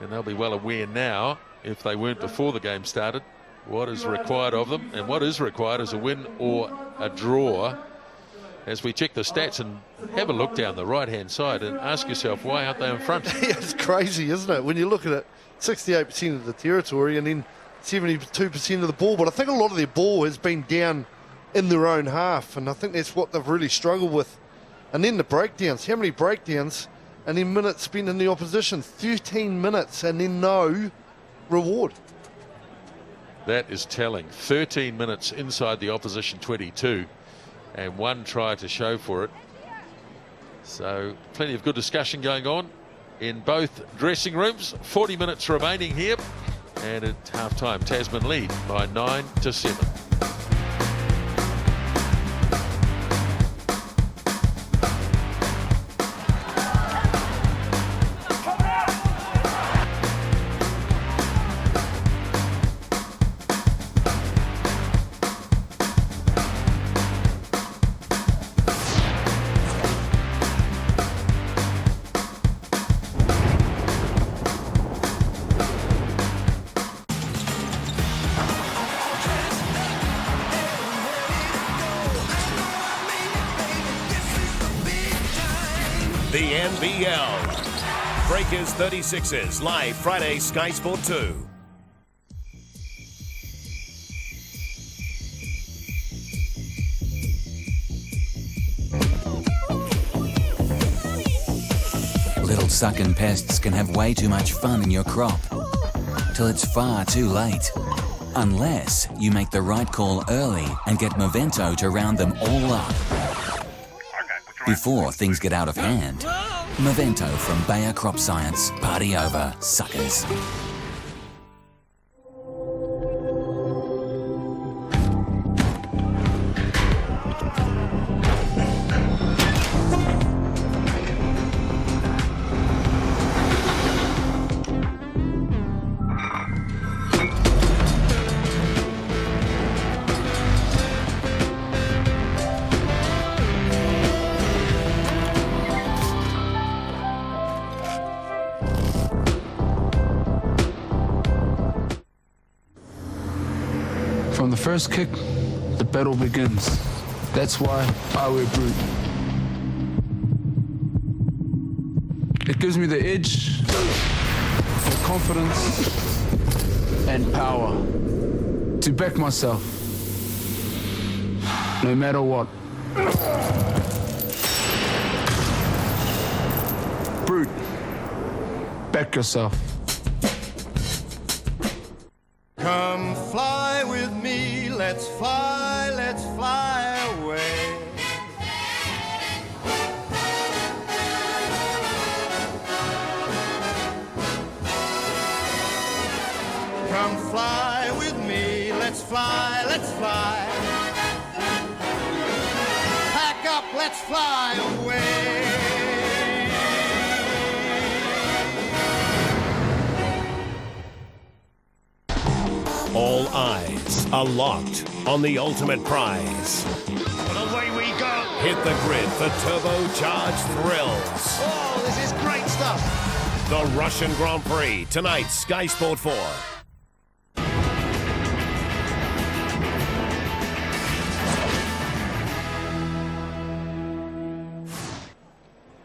and they'll be well aware now, if they weren't before the game started, what is required of them, and what is required is a win or a draw. As we check the stats and have a look down the right-hand side and ask yourself, why aren't they in front? It's crazy, isn't it? When you look at it, 68% of the territory and then 72% of the ball. But I think a lot of their ball has been down in their own half, and I think that's what they've really struggled with. And then the breakdowns. How many breakdowns and then minutes spent in the opposition? 13 minutes and then no reward. That is telling. 13 minutes inside the opposition 22. And 1 try to show for it. So plenty of good discussion going on in both dressing rooms. 40 minutes remaining here, and at half-time Tasman lead by 9-7. The NBL. Breakers 36ers live Friday, Sky Sport 2. Little sucking pests can have way too much fun in your crop, till it's far too late. Unless you make the right call early and get Movento to round them all up. Before things get out of hand. Movento from Bayer Crop Science. Party over, suckers. From the first kick, the battle begins. That's why I wear Brute. It gives me the edge, the confidence, and power to back myself, no matter what. Brute, back yourself. Come fly with me, let's fly away. Come fly with me, let's fly. Pack up, let's fly away. All eyes are locked on the ultimate prize. But away we go. Hit the grid for turbocharged thrills. Oh, this is great stuff. The Russian Grand Prix tonight, Sky Sport 4.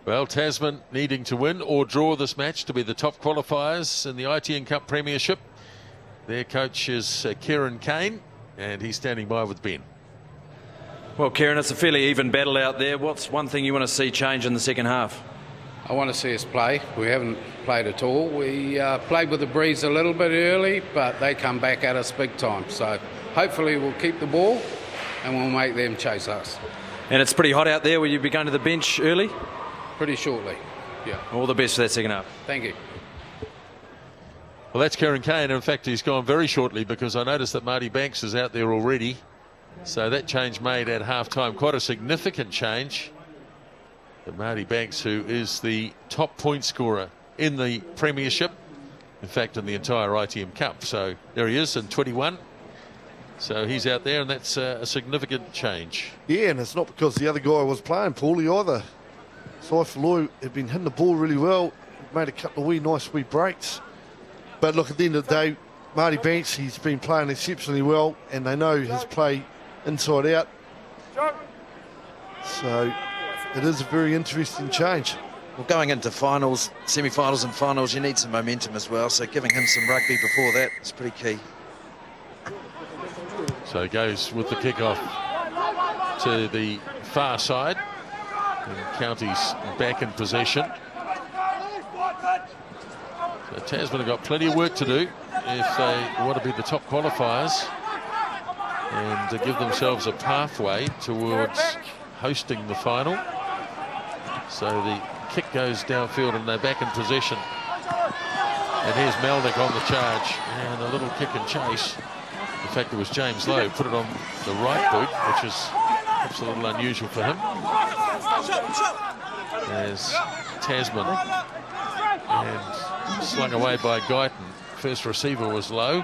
Well, Tasman needing to win or draw this match to be the top qualifiers in the ITN Cup Premiership. Their coach is Kieran Kane, and he's standing by with Ben. Well, Kieran, it's a fairly even battle out there. What's one thing you want to see change in the second half? I want to see us play. We haven't played at all. We played with the breeze a little bit early, but they come back at us big time. So hopefully we'll keep the ball and we'll make them chase us. And it's pretty hot out there. Will you be going to the bench early? Pretty shortly, yeah. All the best for that second half. Thank you. Well, that's Kieran Kane. In fact, he's gone very shortly because I noticed that Marty Banks is out there already. So that change made at half-time, quite a significant change. But Marty Banks, who is the top point scorer in the Premiership, in fact, in the entire ITM Cup. So there he is in 21. So he's out there, and that's a significant change. Yeah, and it's not because the other guy was playing poorly either. Saifuloi had been hitting the ball really well, made a couple of nice wee breaks. But look, at the end of the day, Marty Banks, he's been playing exceptionally well, and they know his play inside out. So it is a very interesting change. Well, going into finals, semi-finals and finals, you need some momentum as well. So giving him some rugby before that is pretty key. So he goes with the kickoff to the far side. And County's back in possession. So Tasman have got plenty of work to do if they want to be the top qualifiers and to give themselves a pathway towards hosting the final. So the kick goes downfield and they're back in possession. And here's Melnick on the charge and a little kick and chase. In fact, it was James Lowe put it on the right boot, which is perhaps a little unusual for him. There's Tasman and slung away by Guyton. First receiver was Lowe.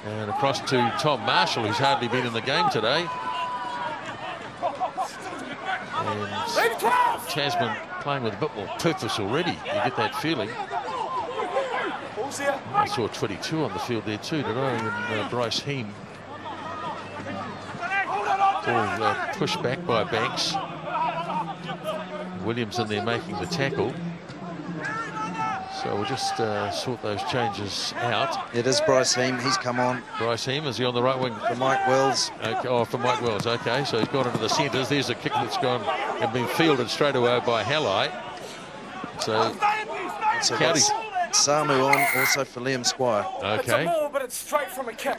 And across to Tom Marshall, who's hardly been in the game today. And Tasman playing with a bit more purpose already. You get that feeling. I saw 22 on the field there too, did I? And Bryce Heem. All pushed back by Banks. Williams in there making the tackle. So we'll just sort those changes out. It is Bryce Heem. He's come on. Bryce Heem, is he on the right wing? For Mike Wells. Okay, oh, for Mike Wells, okay. So he's gone into the centres. There's a kick that's gone and been fielded straight away by Halley. So County. Samu on also for Liam Squire. Okay. It's a ball, but it's straight from a kick.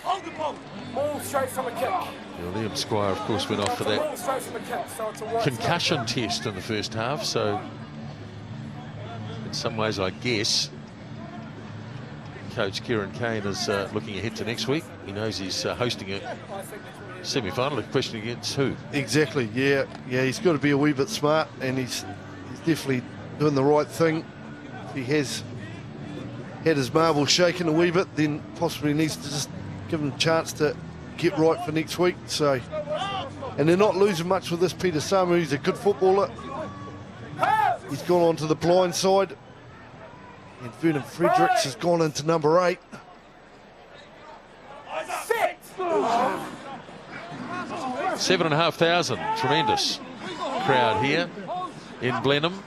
Hold the ball. Ball straight from a kick. Well, Liam Squire, of course, went off for that concussion test in the first half. So in some ways, I guess, Coach Kieran Kane is looking ahead to next week. He knows he's hosting a semi-final. The question against who? Exactly, yeah. He's got to be a wee bit smart, and he's definitely doing the right thing. If he has had his marble shaken a wee bit, then possibly needs to just give him a chance to get right for next week. So, and they're not losing much with this Peter Samu. He's a good footballer. He's gone on to the blind side. And Vernon Fredericks has gone into number 8. 7,500, tremendous crowd here in Blenheim.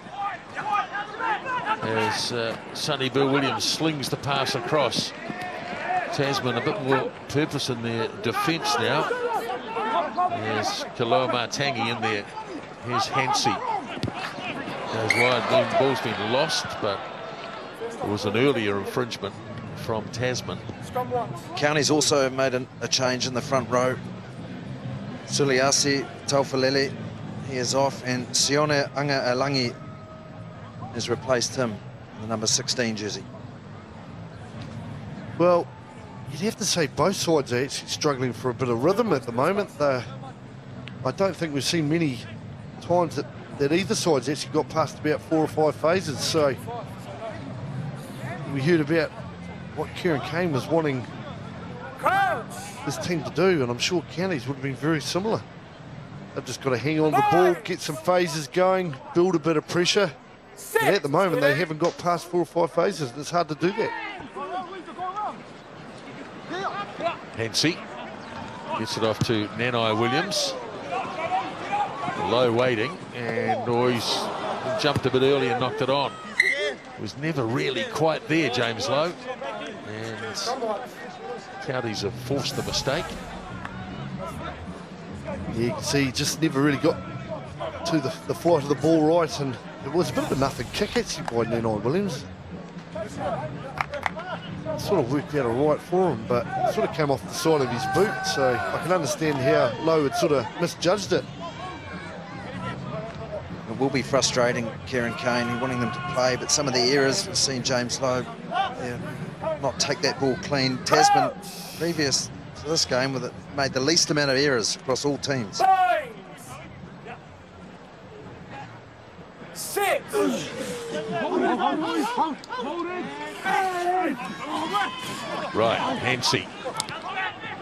As Sonny Bill Williams slings the pass across. Tasman a bit more purpose in their defence now. There's Kaloa Martangi in there. Here's Hansey. Goes wide, the ball's been lost, but it was an earlier infringement from Tasman. County's also made a change in the front row. Suliasi Taufalele, he is off, and Sione Anga Alangi has replaced him in the number 16 jersey. Well, you'd have to say both sides are actually struggling for a bit of rhythm at the moment. I don't think we've seen many times that either side's actually got past about 4 or 5 phases. So we heard about what Kieran Kane was wanting this team to do, and I'm sure Counties would have been very similar. They've just got to hang on to the ball, get some phases going, build a bit of pressure. And at the moment, they haven't got past 4 or 5 phases, and it's hard to do that. Hansey gets it off to Nanai Williams. Low waiting, and he's jumped a bit early and knocked it on. Was never really quite there, James Lowe. And Counties have forced the mistake. Yeah, you can see he just never really got to the flight of the ball right, and It was a bit of a nothing kick actually by Nenai Williams. Sort of worked out all right for him, but it sort of came off the side of his boot, so I can understand how Lowe had sort of misjudged it. It will be frustrating, Kieran Kane, wanting them to play, but some of the errors, we've seen James Lowe not take that ball clean. Tasman, previous to this game, with it, made the least amount of errors across all teams. Six. Right, Hensey.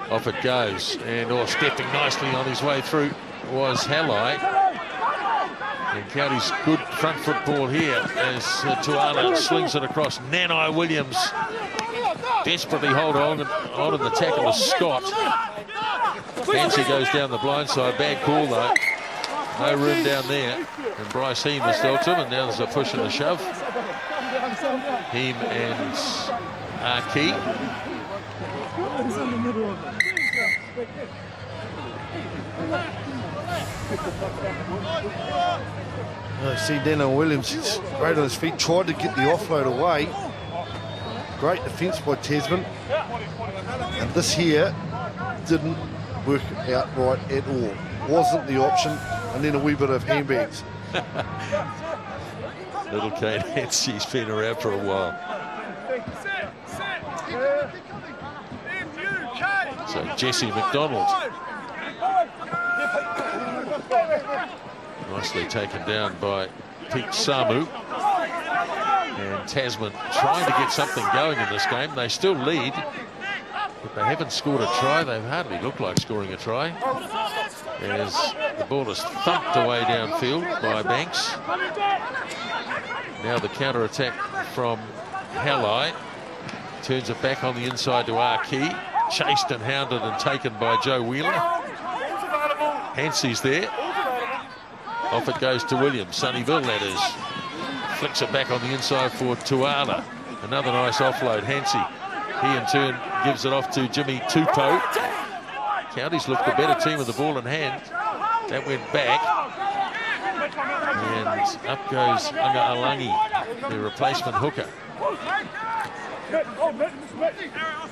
Off it goes, and stepping nicely on his way through was Halley. And County's good front foot ball here as Tuala slings it across. Nenai Williams desperately hold on in the tackle of Scott. Hensey goes down the blind side. Bad call though. No room down there. And Bryce Heem has dealt him, and now there's a push and a shove. Heem and Arkey. See Nenai Williams, he's great on his feet, tried to get the offload away. Great defence by Tasman. And this here didn't work out right at all. Wasn't the option, and then a wee bit of handbags. Little Kate Hensey's been around for a while. So Jesse McDonald. Nicely taken down by Pete Samu. And Tasman trying to get something going in this game. They still lead, but they haven't scored a try. They've hardly looked like scoring a try. As the ball is thumped away downfield by Banks. Now the counter-attack from Halley. Turns it back on the inside to Arkey. Chased and hounded and taken by Joe Wheeler. Hensey's there. Off it goes to Williams. Sonny Bill, that is. Flicks it back on the inside for Tuala. Another nice offload. Hensey. He in turn gives it off to Jimmy Tupou. Counties looked the better team with the ball in hand. That went back. And up goes Anga Alangi, the replacement hooker. They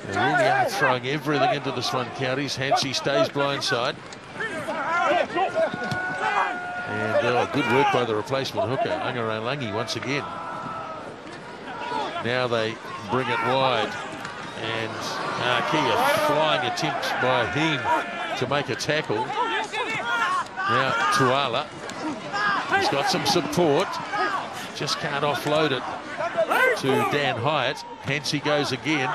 really are throwing everything into this one, Counties. Hensey stays blindside. And good work by the replacement hooker, Anga Alangi, once again. Now they bring it wide. And Arkey, flying attempt by Heem to make a tackle. Now Tuala. He's got some support. Just can't offload it to Dan Hyatt. Hensey goes again.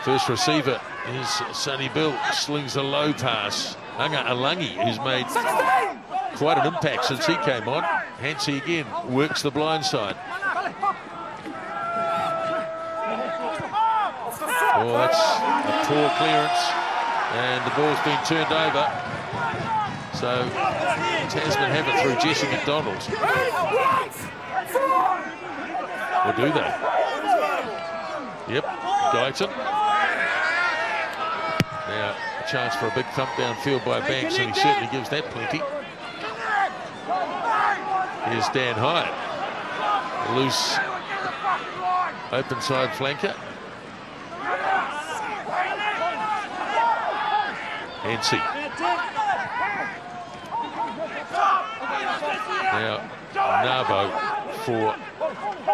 First receiver is Sonny Bill. Slings a low pass. Anga Alangi, who's made quite an impact since he came on. Hensey again works the blind side. Oh, that's a poor clearance, and the ball's been turned over. So Tasman have it through Jesse McDonald. Or do they? Yep, Guyton. Now a chance for a big thump downfield by Banks, and he certainly gives that plenty. Here's Dan Hyatt. Loose open side flanker. Hensey. Now Nabo for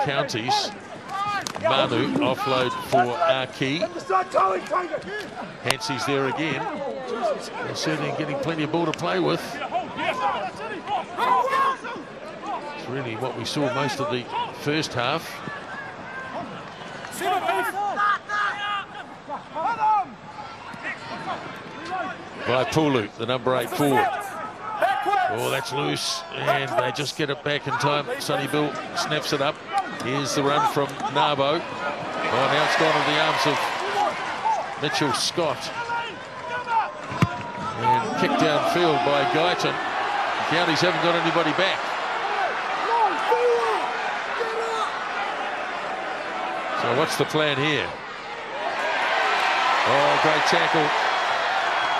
Counties. Manu offload for Arkey. Hensey's there again. They're certainly getting plenty of ball to play with. It's really what we saw most of the first half. By Pulu, the number 8 forward. Oh, that's loose, and they just get it back in time. Sonny Bill snaps it up. Here's the run from Nabo. Oh, now it's gone into the arms of Mitchell Scott. And kicked downfield by Guyton. The Counties haven't got anybody back. So what's the plan here? Oh, great tackle.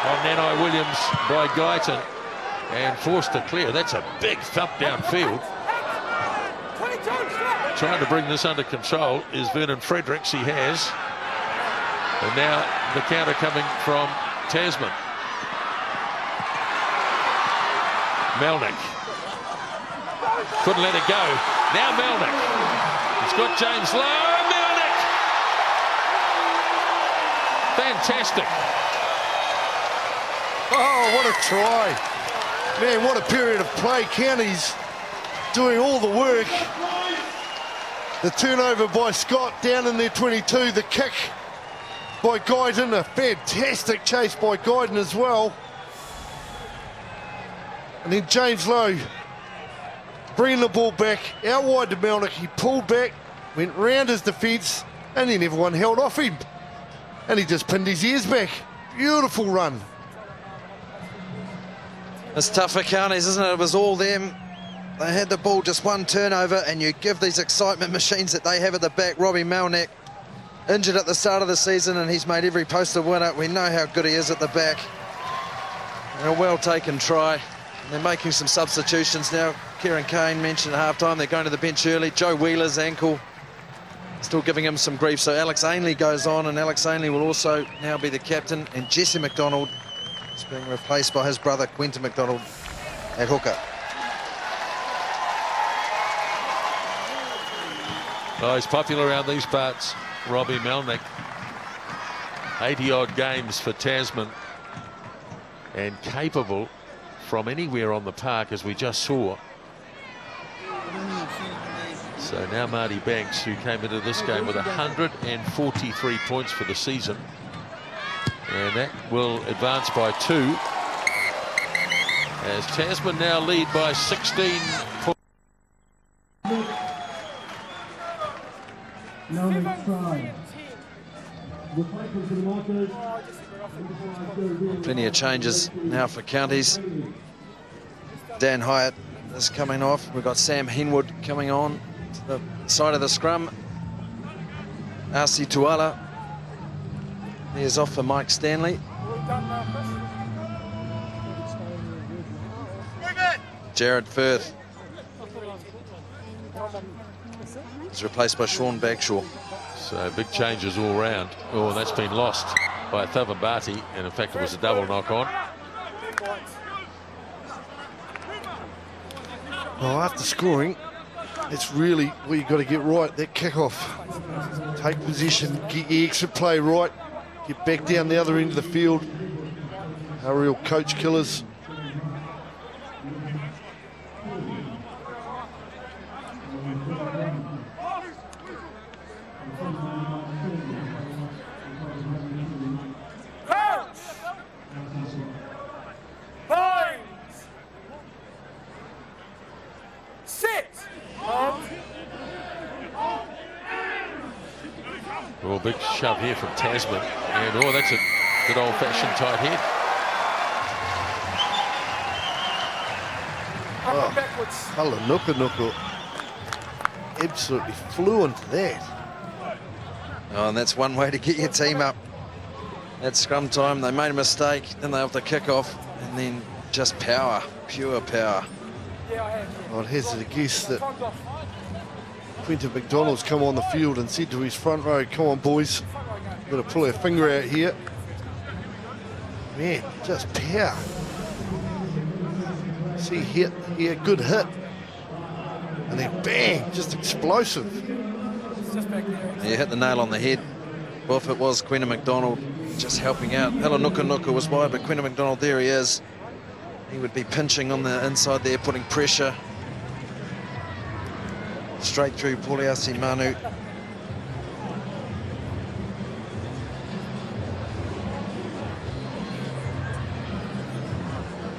on Nanai Williams by Guyton and forced to clear. That's a big thump downfield. Trying to bring this under control is Vernon Fredericks. He has. And now the counter coming from Tasman. Melnick. Couldn't let it go. Now Melnick. He's got James Lowe. Melnick! Fantastic. Oh, what a try. Man, what a period of play. Counties doing all the work. The turnover by Scott down in their 22. The kick by Guyton. A fantastic chase by Guyton as well. And then James Lowe bringing the ball back out wide to Melnick. He pulled back, went round his defence, and then everyone held off him. And he just pinned his ears back. Beautiful run. It's tough for Counties, isn't it? It was all them. They had the ball, just one turnover, and you give these excitement machines that they have at the back. Robbie Melnick, injured at the start of the season, and he's made every post a winner. We know how good he is at the back. And a well-taken try. And they're making some substitutions now. Kieran Kane mentioned at half-time they're going to the bench early. Joe Wheeler's ankle still giving him some grief. So Alex Ainley goes on, and Alex Ainley will also now be the captain. And Jesse McDonald is being replaced by his brother, Quentin McDonald, at hooker. Oh, he's popular around these parts, Robbie Melnick. 80-odd games for Tasman. And capable from anywhere on the park, as we just saw. So now Marty Banks, who came into this game with 143 points for the season. And that will advance by 2. As Tasman now lead by 16 points. Plenty of changes now for Counties. Dan Hyatt is coming off. We've got Sam Henwood coming on to the side of the scrum. Arsi Tuala is off for Mike Stanley. Jared Firth is replaced by Sean Bagshaw. So big changes all round. Oh, and that's been lost by Thavambati, and in fact it was a double knock on. Well, after scoring, it's really what you've got to get right, that kick-off. Take position, get your exit play right, get back down the other end of the field. Our real coach killers. Oh, big shove here from Tasman. And oh, that's a good old-fashioned tight head. Halanuka absolutely flew into that. Oh, and that's one way to get your team up. At scrum time, they made a mistake, then they have to kick off, and then just power, pure power. I'd hazard a guess that Quentin McDonald's come on the field and said to his front row, come on boys, got to pull our finger out here. Man, just power. See, hit here, good hit. And then bang, just explosive. You hit the nail on the head. Well, if it was Quentin McDonald just helping out. Halanuka was wide, but Quentin McDonald, there he is. He would be pinching on the inside there, putting pressure straight through Puliasi Manu.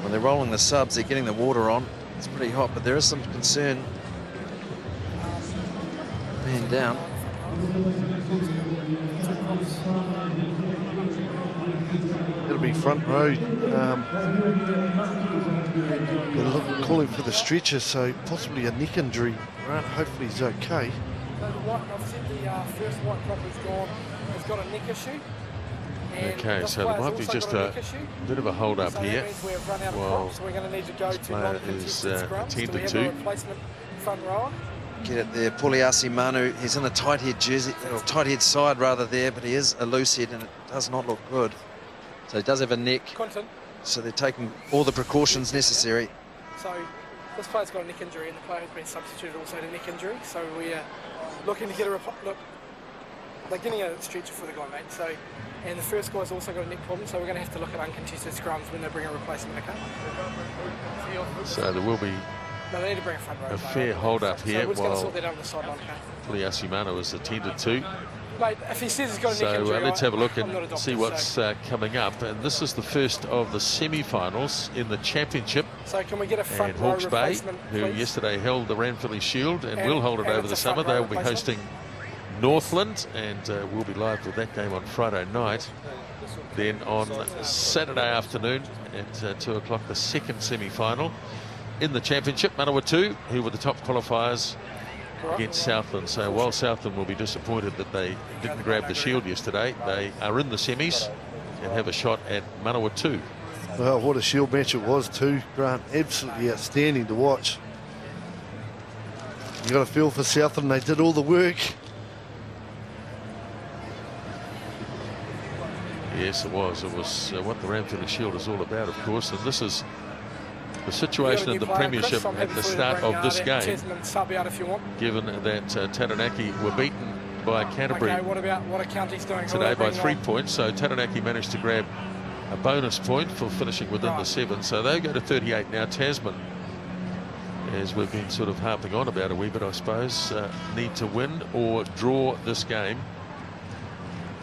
When they're rolling the subs, they're getting the water on. It's pretty hot, but there is some concern. Man down. It'll be front row. Calling for the stretcher, so possibly a neck injury. Grant, hopefully he's okay. I've said the first white crop has got a neck issue, Okay, so there might be just a bit of a hold up here. Well, so we're going to need to go to player is attended to. Front rower. Get it there, Puliasi Manu. He's in a tight head jersey, or tight head side rather there, but he is a loose head and it does not look good. So he does have a neck. Quinton. So they're taking all the precautions necessary. So this player's got a neck injury and the player has been substituted also to neck injury. So we are looking to get a look. They're getting a stretcher for the guy, mate. So, and the first guy's also got a neck problem. So we're going to have to look at uncontested scrums when they bring a replacement in. So there will be no, they need to bring a front row. A fair hold up here. So we're just going to while sort that out on the sideline. Puliasi Manu is attended to. Mate, if he says he's got a neck injury, So let's have a look I'm not a and doctor, see what's coming up. And this is the first of the semi-finals in the championship. So can we get a front and row Hawke's Bay, replacement, who please? yesterday held the Ranfurly Shield and will hold it and over it's the a front summer. row They will be replacement. hosting Northland, and we'll be live with that game on Friday night. Then on Saturday afternoon at 2 o'clock, the second semi-final in the championship. Manawa 2, who were the top qualifiers against Southland. So while Southland will be disappointed that they didn't grab the shield yesterday, they are in the semis and have a shot at Manawa 2. Well, what a shield match it was too, Grant. Absolutely outstanding to watch. You got a feel for Southland, they did all the work. Yes, it was. It was what the Ranfurly Shield is all about, of course. And this is the situation in the Premiership at the start of this game, given that Taranaki were beaten by Canterbury Okay, what are counties doing? today by 3 points. So Taranaki managed to grab a bonus point for finishing within the 7. So they go to 38 now. Tasman, as we've been sort of harping on about a wee bit, I suppose, need to win or draw this game.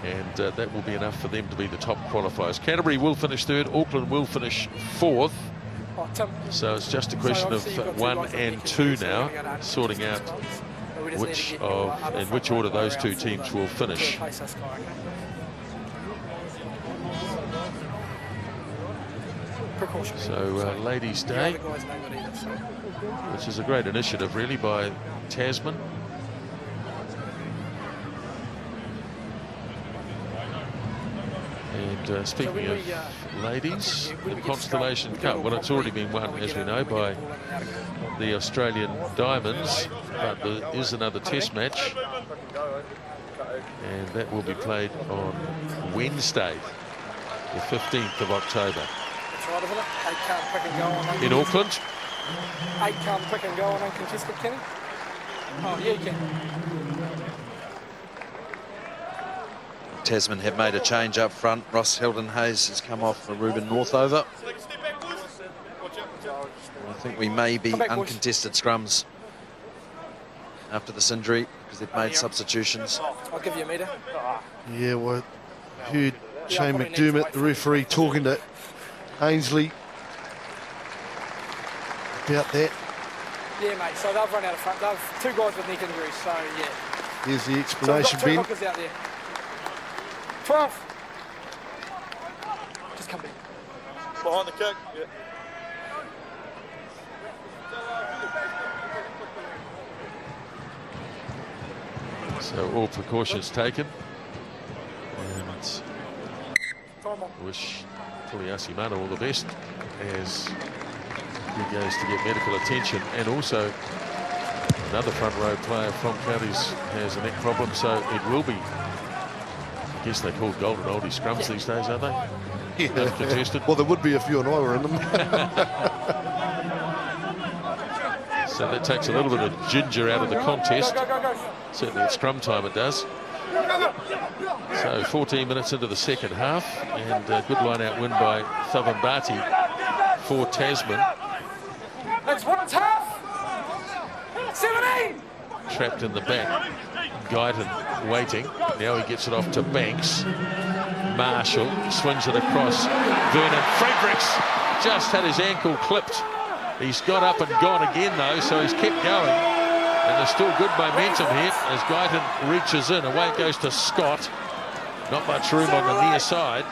And that will be enough for them to be the top qualifiers. Canterbury will finish 3rd. Auckland will finish 4th. So it's just a question of 1 and 2 now, sorting out in which order those two teams will finish. So Ladies' Day, which is a great initiative really by Tasman. And speaking of ladies, the Constellation Cup, well, it's already been won, as we know, by the Australian Diamonds, but there is another test match, and that will be played on Wednesday, the 15th of October. In Auckland. 8 count quick and go on uncontested, Kenny. Oh, yeah, you can. Tasman have made a change up front. Ross Hilden Hayes has come off for Ruben Northover. I think we may be uncontested scrums after this injury because they've made substitutions. I'll give you a metre. Yeah, well, heard Shane McDermott, the referee, talking to Ainsley about that. Yeah, mate, so they've run out of front. They've 2 guys with neck injuries, so yeah. Here's the explanation, so we've Ben. got 2 hookers out there. 12. Just come back. Behind the kick, yeah. So all precautions taken. And wish Puliasi Manu all the best as he goes to get medical attention. And also another front row player from Counties has a neck problem, so it will be, I guess they're called golden oldie scrums these days, are they? Yeah. Uncontested. Well, there would be if you and I were in them. So that takes a little bit of ginger out of the contest. Certainly at scrum time it does. So 14 minutes into the second half, and a good line-out win by Thavambati for Tasman. That's what it's half. 17. Trapped in the back. Guyton waiting. Now he gets it off to Banks. Marshall swings it across. Vernon Fredericks just had his ankle clipped. He's got up and gone again though, so he's kept going. And there's still good momentum here as Guyton reaches in. Away it goes to Scott. Not much room on the near side.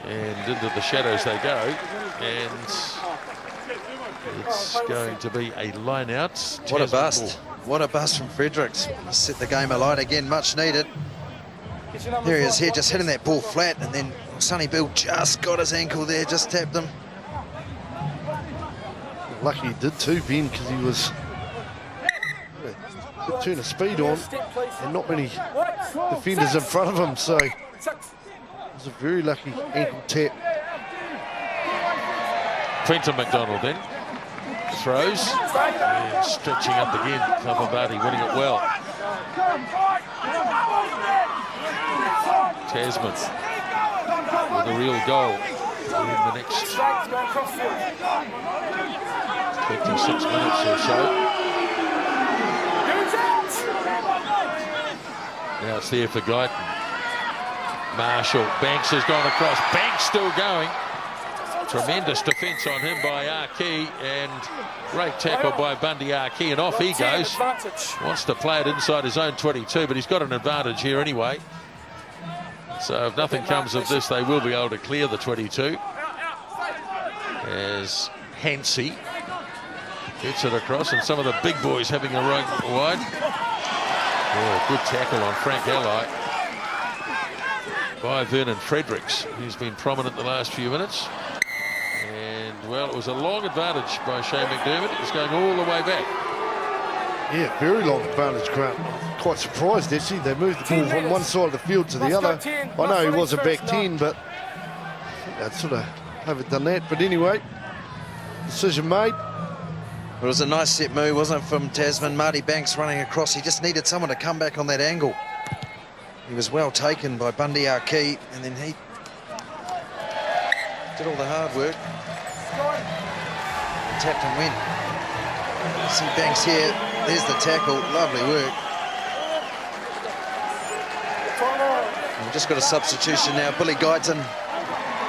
And into the shadows they go. And it's going to be a line out. What a bust. what a buzz from Fredericks. Set the game alight again, much needed. There he is here, just hitting that ball flat, and then Sonny Bill just got his ankle there, just tapped him. Lucky he did too, Ben, because he was a turn of speed on and not many defenders in front of him, so it was a very lucky ankle tap. Quentin McDonald then throws, and stretching up again. Kavabati winning it well. Tasman with a real goal in the next 26 minutes or so. Now it's there for Guyton. Marshall, Banks has gone across. Banks still going. Tremendous defence on him by Arkey, and great tackle by Bundy Arkey, and off he goes. Wants to play it inside his own 22, but he's got an advantage here anyway. So if nothing comes of this, they will be able to clear the 22. As Hansey gets it across, and some of the big boys having a run wide. Oh, good tackle on Frank Ally by Vernon Fredericks, who's been prominent the last few minutes. And, well, it was a long advantage by Shane McDermott. It's going all the way back. Yeah, very long advantage, Grant. I'm quite surprised, actually. They moved the ball from one side of the field to the other. I know he was a back 10, but I think they'd sort of overdone that. But anyway, decision made. It was a nice set move, wasn't it, from Tasman? Marty Banks running across. He just needed someone to come back on that angle. He was well taken by Bundy Arkey, and then he did all the hard work. Tapped and win. See Banks here. There's the tackle. Lovely work. And we've just got a substitution now. Billy Guyton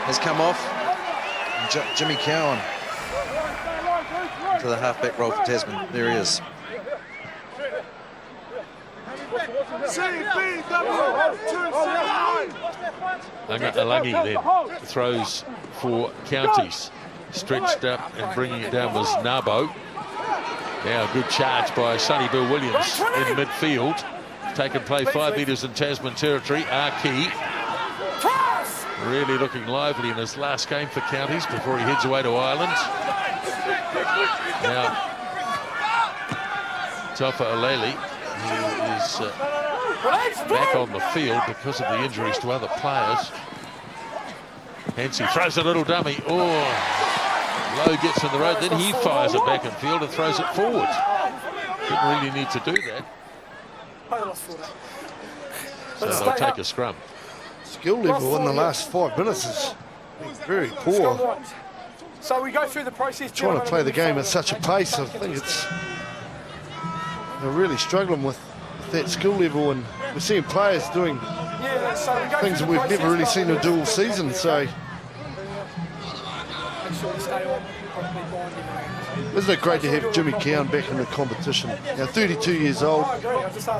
has come off. And Jimmy Cowan to the halfback role for Tasman. There he is. Alangi then throws for Counties. Stretched up and bringing it down was Nabo. Now a good charge by Sonny Bill Williams in midfield. Taken play 5 metres in Tasman territory. Arkey really looking lively in his last game for Counties before he heads away to Ireland. Now Tofa Aleli, who is back on the field because of the injuries to other players. Hansey throws a little dummy. Oh, Lowe gets in the road, then he fires it back in field and throws it forward. Didn't really need to do that. So they'll take a scrum. Skill level in the last 5 minutes is very poor. So we go through the process. Trying to play the game at such a pace, I think they're really struggling with that skill level, and we're seeing players doing things that we've never really seen them do all season. So isn't it great to have Jimmy Cowan back in the competition? Now 32 years old,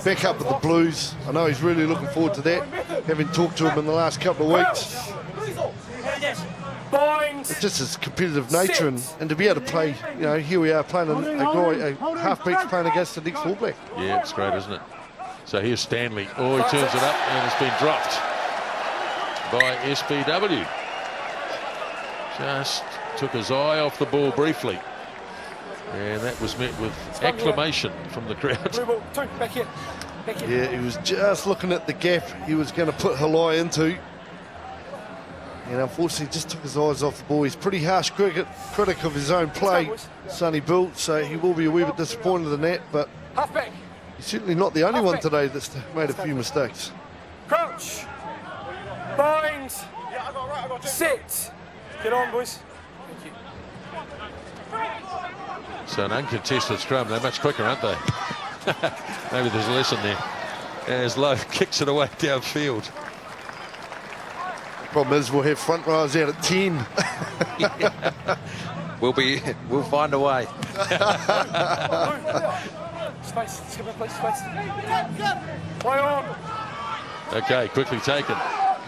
back up with the Blues. I know he's really looking forward to that, having talked to him in the last couple of weeks. It's just his competitive nature, and to be able to play, you know, here we are playing a half-back's playing against the next fullback. Yeah, it's great, isn't it? So here's Stanley. Oh, he turns it up, and it's been dropped by SBW. Just took his eye off the ball briefly, and that was met with acclamation from the crowd. Yeah, he was just looking at the gap he was going to put Halai into, and unfortunately just took his eyes off the ball. He's pretty harsh critic of his own play, Sonny Bill, so he will be a wee bit disappointed in that, but he's certainly not the only one today that's made a few mistakes. Crouch, binds, sit. Get on, boys. Thank you. So an uncontested scrum. They're much quicker, aren't they? Maybe there's a lesson there. As Lowe kicks it away downfield. The problem is we'll have front rowers out at 10. We'll find a way. Space, skip it, please, space. Play on. Okay, quickly taken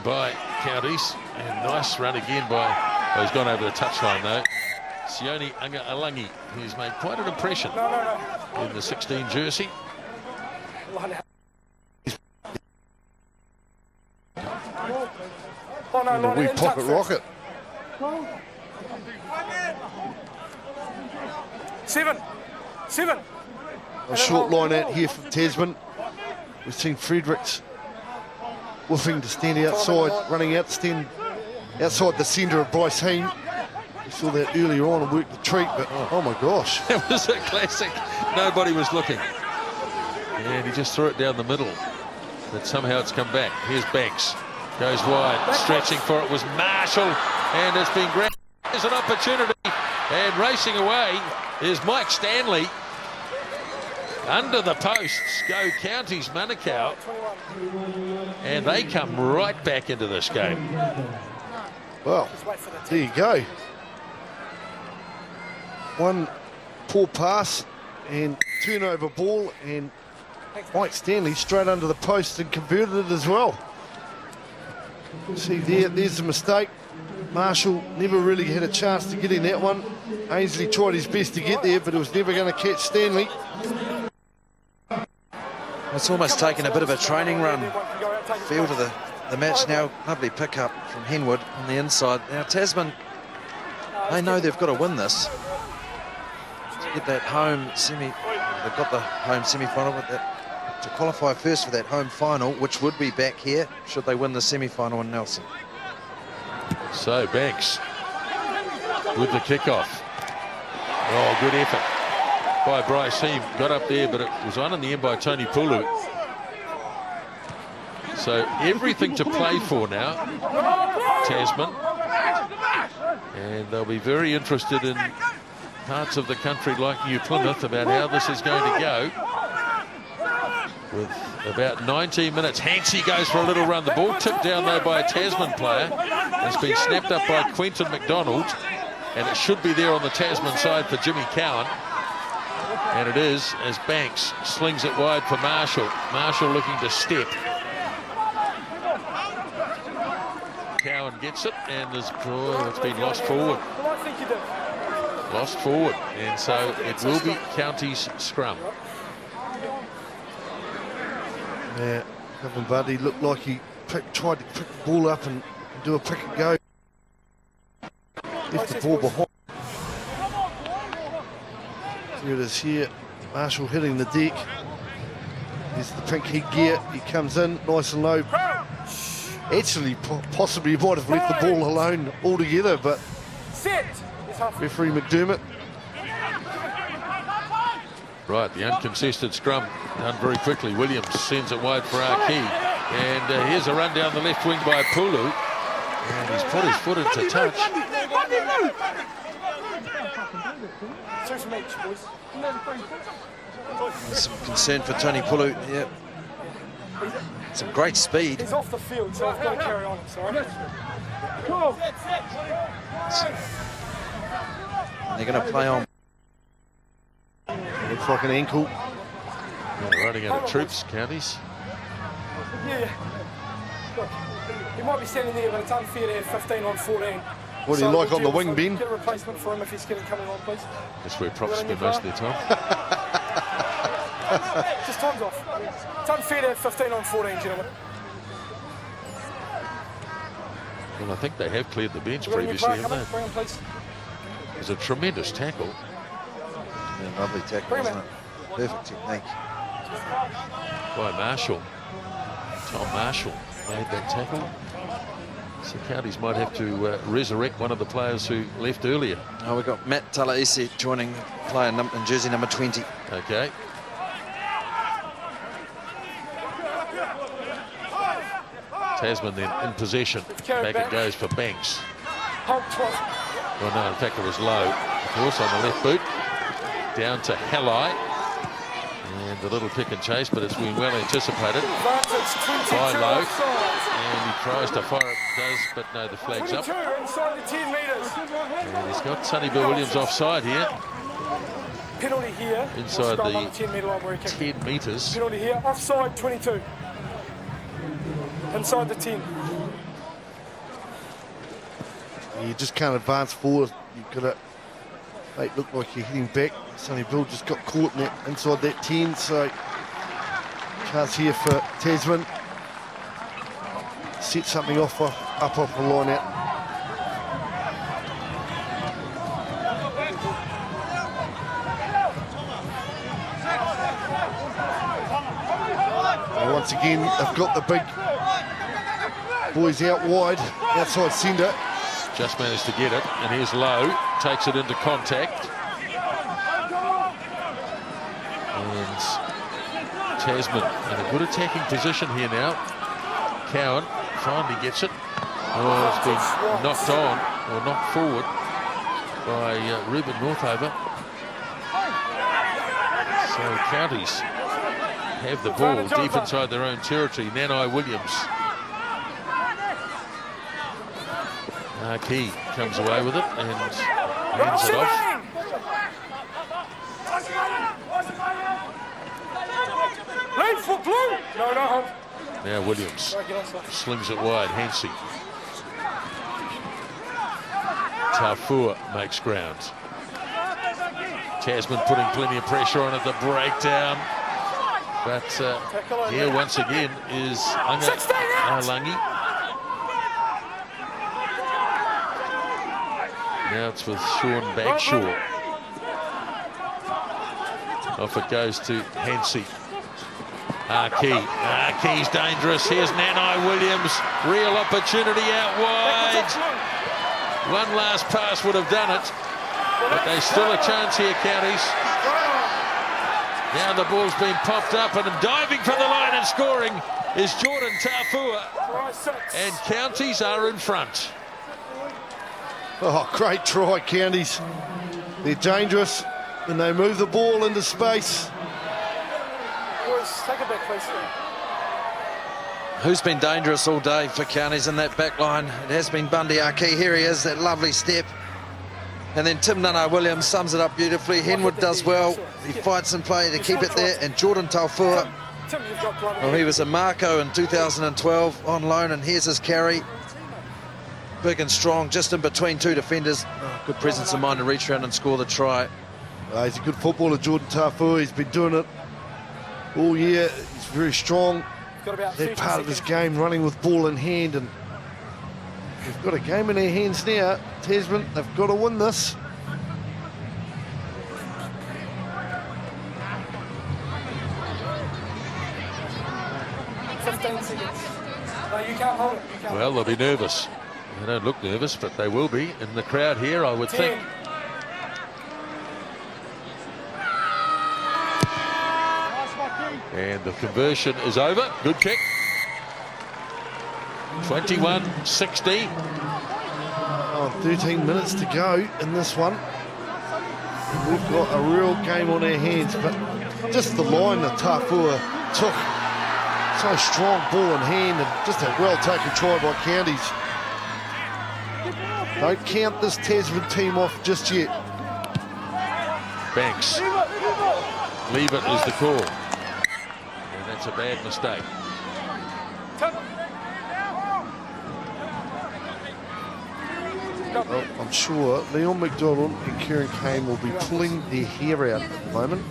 by Counties, and nice run again by. Oh, he's gone over the touchline though. Sione Alangi, who's made quite an impression in the 16 jersey. And a wee pocket rocket. 7. A short line out here from Tasman. We've seen Fredericks woofing to stand outside, running out to stand outside the centre of Bryce Heem. We saw that earlier on and worked the treat, but oh my gosh. That was a classic. Nobody was looking. And he just threw it down the middle. But somehow it's come back. Here's Banks. Goes wide. Stretching for it was Marshall. And it's been grabbed. There's an opportunity. And racing away is Mike Stanley. Under the posts go Counties Manukau. And they come right back into this game. Well, there you go. One poor pass and turnover ball, and Mike Stanley straight under the post and converted it as well. See there's the mistake. Marshall never really had a chance to get in that one. Ainsley tried his best to get there, but it was never going to catch Stanley. It's almost taken a bit of a training run. Feel to the match now. Lovely pick up from Henwood on the inside. Now Tasman, they know they've got to win this to get that home semi. They've got the home semi-final, but to qualify first for that home final, which would be back here should they win the semi-final in Nelson. So Banks with the kickoff. Oh, good effort by Bryce Heem. Got up there, but it was on in the end by Tony Pulu. So everything to play for now, Tasman. And they'll be very interested in parts of the country like New Plymouth about how this is going to go. With about 19 minutes, Hansey goes for a little run. The ball tipped down though by a Tasman player. It's been snapped up by Quentin McDonald, and it should be there on the Tasman side for Jimmy Cowan. And it is, as Banks slings it wide for Marshall. Marshall looking to step. Cowan gets it, and it's been lost forward. Lost forward, and so it will be Counties scrum. Yeah, Kevin Buddy looked like he tried to pick the ball up and do a pick and go. Left the ball behind. Here it is here. Marshall hitting the deck. There's the pink headgear. He comes in nice and low. Actually, possibly might have left the ball alone altogether, but referee McDermott. Right, the uncontested scrum done very quickly. Williams sends it wide for Archie. And here's a run down the left wing by Pulu. And he's put his foot into touch. Some concern for Tony Pulu. Yeah. Some great speed. He's off the field, so I've got to carry on. Sorry. And they're going to play on. Looks like an ankle. Yeah, running out of troops, Counties. Yeah. Look, he might be standing there, but it's unfair to have 15 on 14. What do you like on the wing, Ben? Get a replacement for him if he's getting coming on, please. That's where props spend most of their time. Just time's off. It's unfair to have 15 on 14, gentlemen. Well, I think they have cleared the bench previously, haven't they? Bring him, please. It was a tremendous tackle. Yeah, lovely tackle, wasn't it? Perfect technique. By Marshall. Tom Marshall made that tackle. So Counties might have to resurrect one of the players who left earlier. Oh, we've got Matt Talaisi joining player in jersey number 20. Okay. Tasman then in possession. Back it goes for Banks. Well, no, in fact it was low. Of course, on the left boot. Down to Halley. And a little pick and chase, but it's been well anticipated by Lowe. And he tries to fire it, does, but no, the flag's up. Inside the 10 metres. And he's got Sonny Bill Williams offside here. Penalty here. Inside the 10 metre line where he 10 metres. Penalty here. Offside 22. Inside the 10. You just can't advance forward. You've got to It looked like you're heading back. Sonny Bill just got caught in that, inside that 10, so chance here for Tasman. Set something off the line out. And once again, they've got the big boys out wide, outside centre. Just managed to get it, and here's Lowe, takes it into contact. And Tasman in a good attacking position here now. Cowan finally gets it. Oh, it's been knocked on, or knocked forward by Ruben Northover. So Counties have the ball deep inside their own territory. Nanai Williams. Key comes away with it and hands it off. Now Williams slings it wide. Hensey. Tafua makes ground. Tasman putting plenty of pressure on it. The breakdown. But here once again is Anga Alangi. Now it's with Sean Bagshaw. Off it goes to Hensey. Key's dangerous. Here's Nanai Williams. Real opportunity out wide. One last pass would have done it. But there's still a chance here, Counties. Now the ball's been popped up, and diving for the line and scoring is Jordan Tafua. And Counties are in front. Oh, great try, Counties. They're dangerous when they move the ball into space. Boys, take it back, please. Who's been dangerous all day for Counties in that back line? It has been Bundy Aki. Here he is, that lovely step. And then Tim Nanai-Williams sums it up beautifully. Henwood does well. He fights and play to keep it there. And Jordan Tafua, well, he was a Marco in 2012 on loan, and here's his carry. Big and strong, just in between two defenders. Good presence of mind to reach around and score the try. He's a good footballer, Jordan Tafua. He's been doing it all year. He's very strong. That part of his game, running with ball in hand, and they've got a game in their hands now. Tasman, they've got to win this. Well, they'll be nervous. They don't look nervous, but they will be in the crowd here, I would think. And the conversion is over. Good kick. 21-16. 13 minutes to go in this one. We've got a real game on our hands, but just the line that Tafua took. So strong, ball in hand, and just a well-taken try by Counties. Don't count this Tasman team off just yet. Banks. Leave it is the call. And that's a bad mistake. Well, I'm sure Leon McDonald and Kieran Kane will be pulling their hair out at the moment.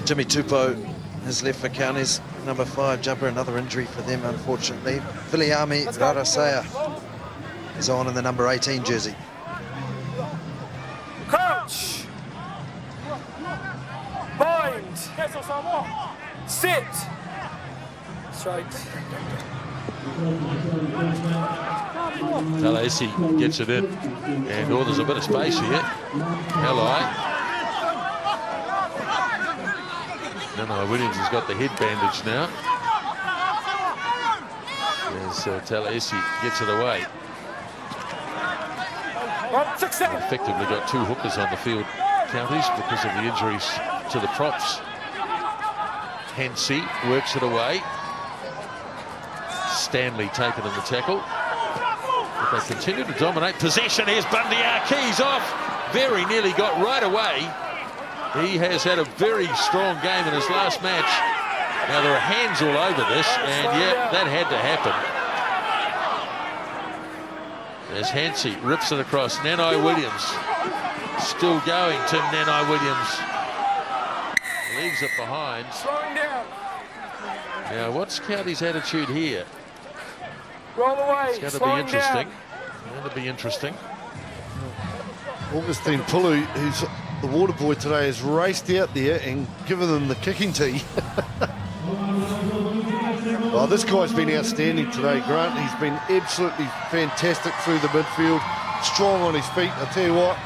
Jimmy Tupou has left for Counties. Number 5 jumper, another injury for them, unfortunately. Viliami Rarasea is on in the number 18 jersey. Crouch. Bind. Sit. Straight. Talesi gets it in, and there's a bit of space here. Hello. No, Williams has got the head bandage now. As Talesi gets it away. Effectively got two hookers on the field, Counties, because of the injuries to the props. Hensey works it away. Stanley taken in the tackle. But they continue to dominate possession. Here's Bundy Keys off. Very nearly got right away. He has had a very strong game in his last match. Now there are hands all over this, and yeah, that had to happen. There's Hensey, rips it across. Nanai Williams Still going, Tim Nanai Williams. Leaves it behind. Slowing down. Now, what's County's attitude here? Roll away. It's going to be interesting. Going to be interesting. Augustine Pulu, who's the water boy today, has raced out there and given them the kicking tee. Oh, this guy's been outstanding today, Grant. He's been absolutely fantastic through the midfield, strong on his feet. I tell you what,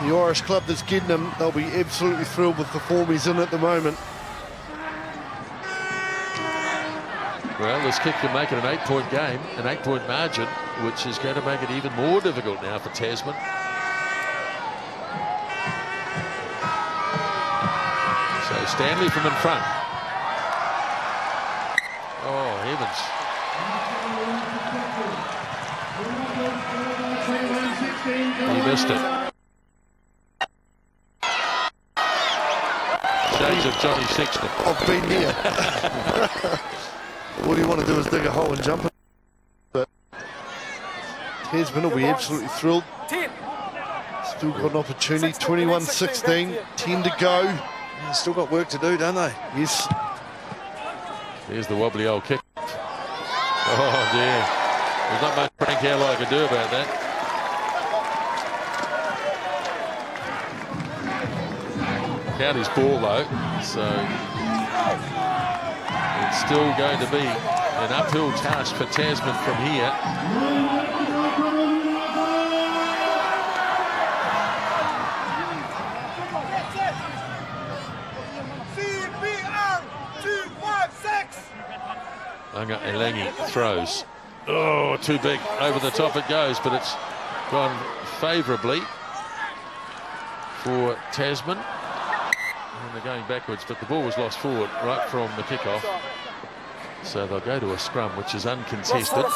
the Irish club that's getting him, they'll be absolutely thrilled with the form he's in at the moment. Well, this kick can make it an 8-point game, an 8-point margin, which is going to make it even more difficult now for Tasman. So Stanley from in front. Oh, heavens. He missed it. Shades of Johnny Sexton. I've been there. All you want to do is dig a hole and jump it. But Tasman will be absolutely thrilled. Still got an opportunity. 21-16, 10 to go. Yeah, still got work to do, don't they? Yes. There's the wobbly old kick. Oh dear. There's not much Frank Howell can do about that. County's ball though, so it's still going to be an uphill task for Tasman from here. Anga Elangi throws. Oh, too big. Over the top it goes, but it's gone favourably for Tasman. And they're going backwards, but the ball was lost forward right from the kickoff. So they'll go to a scrum, which is uncontested.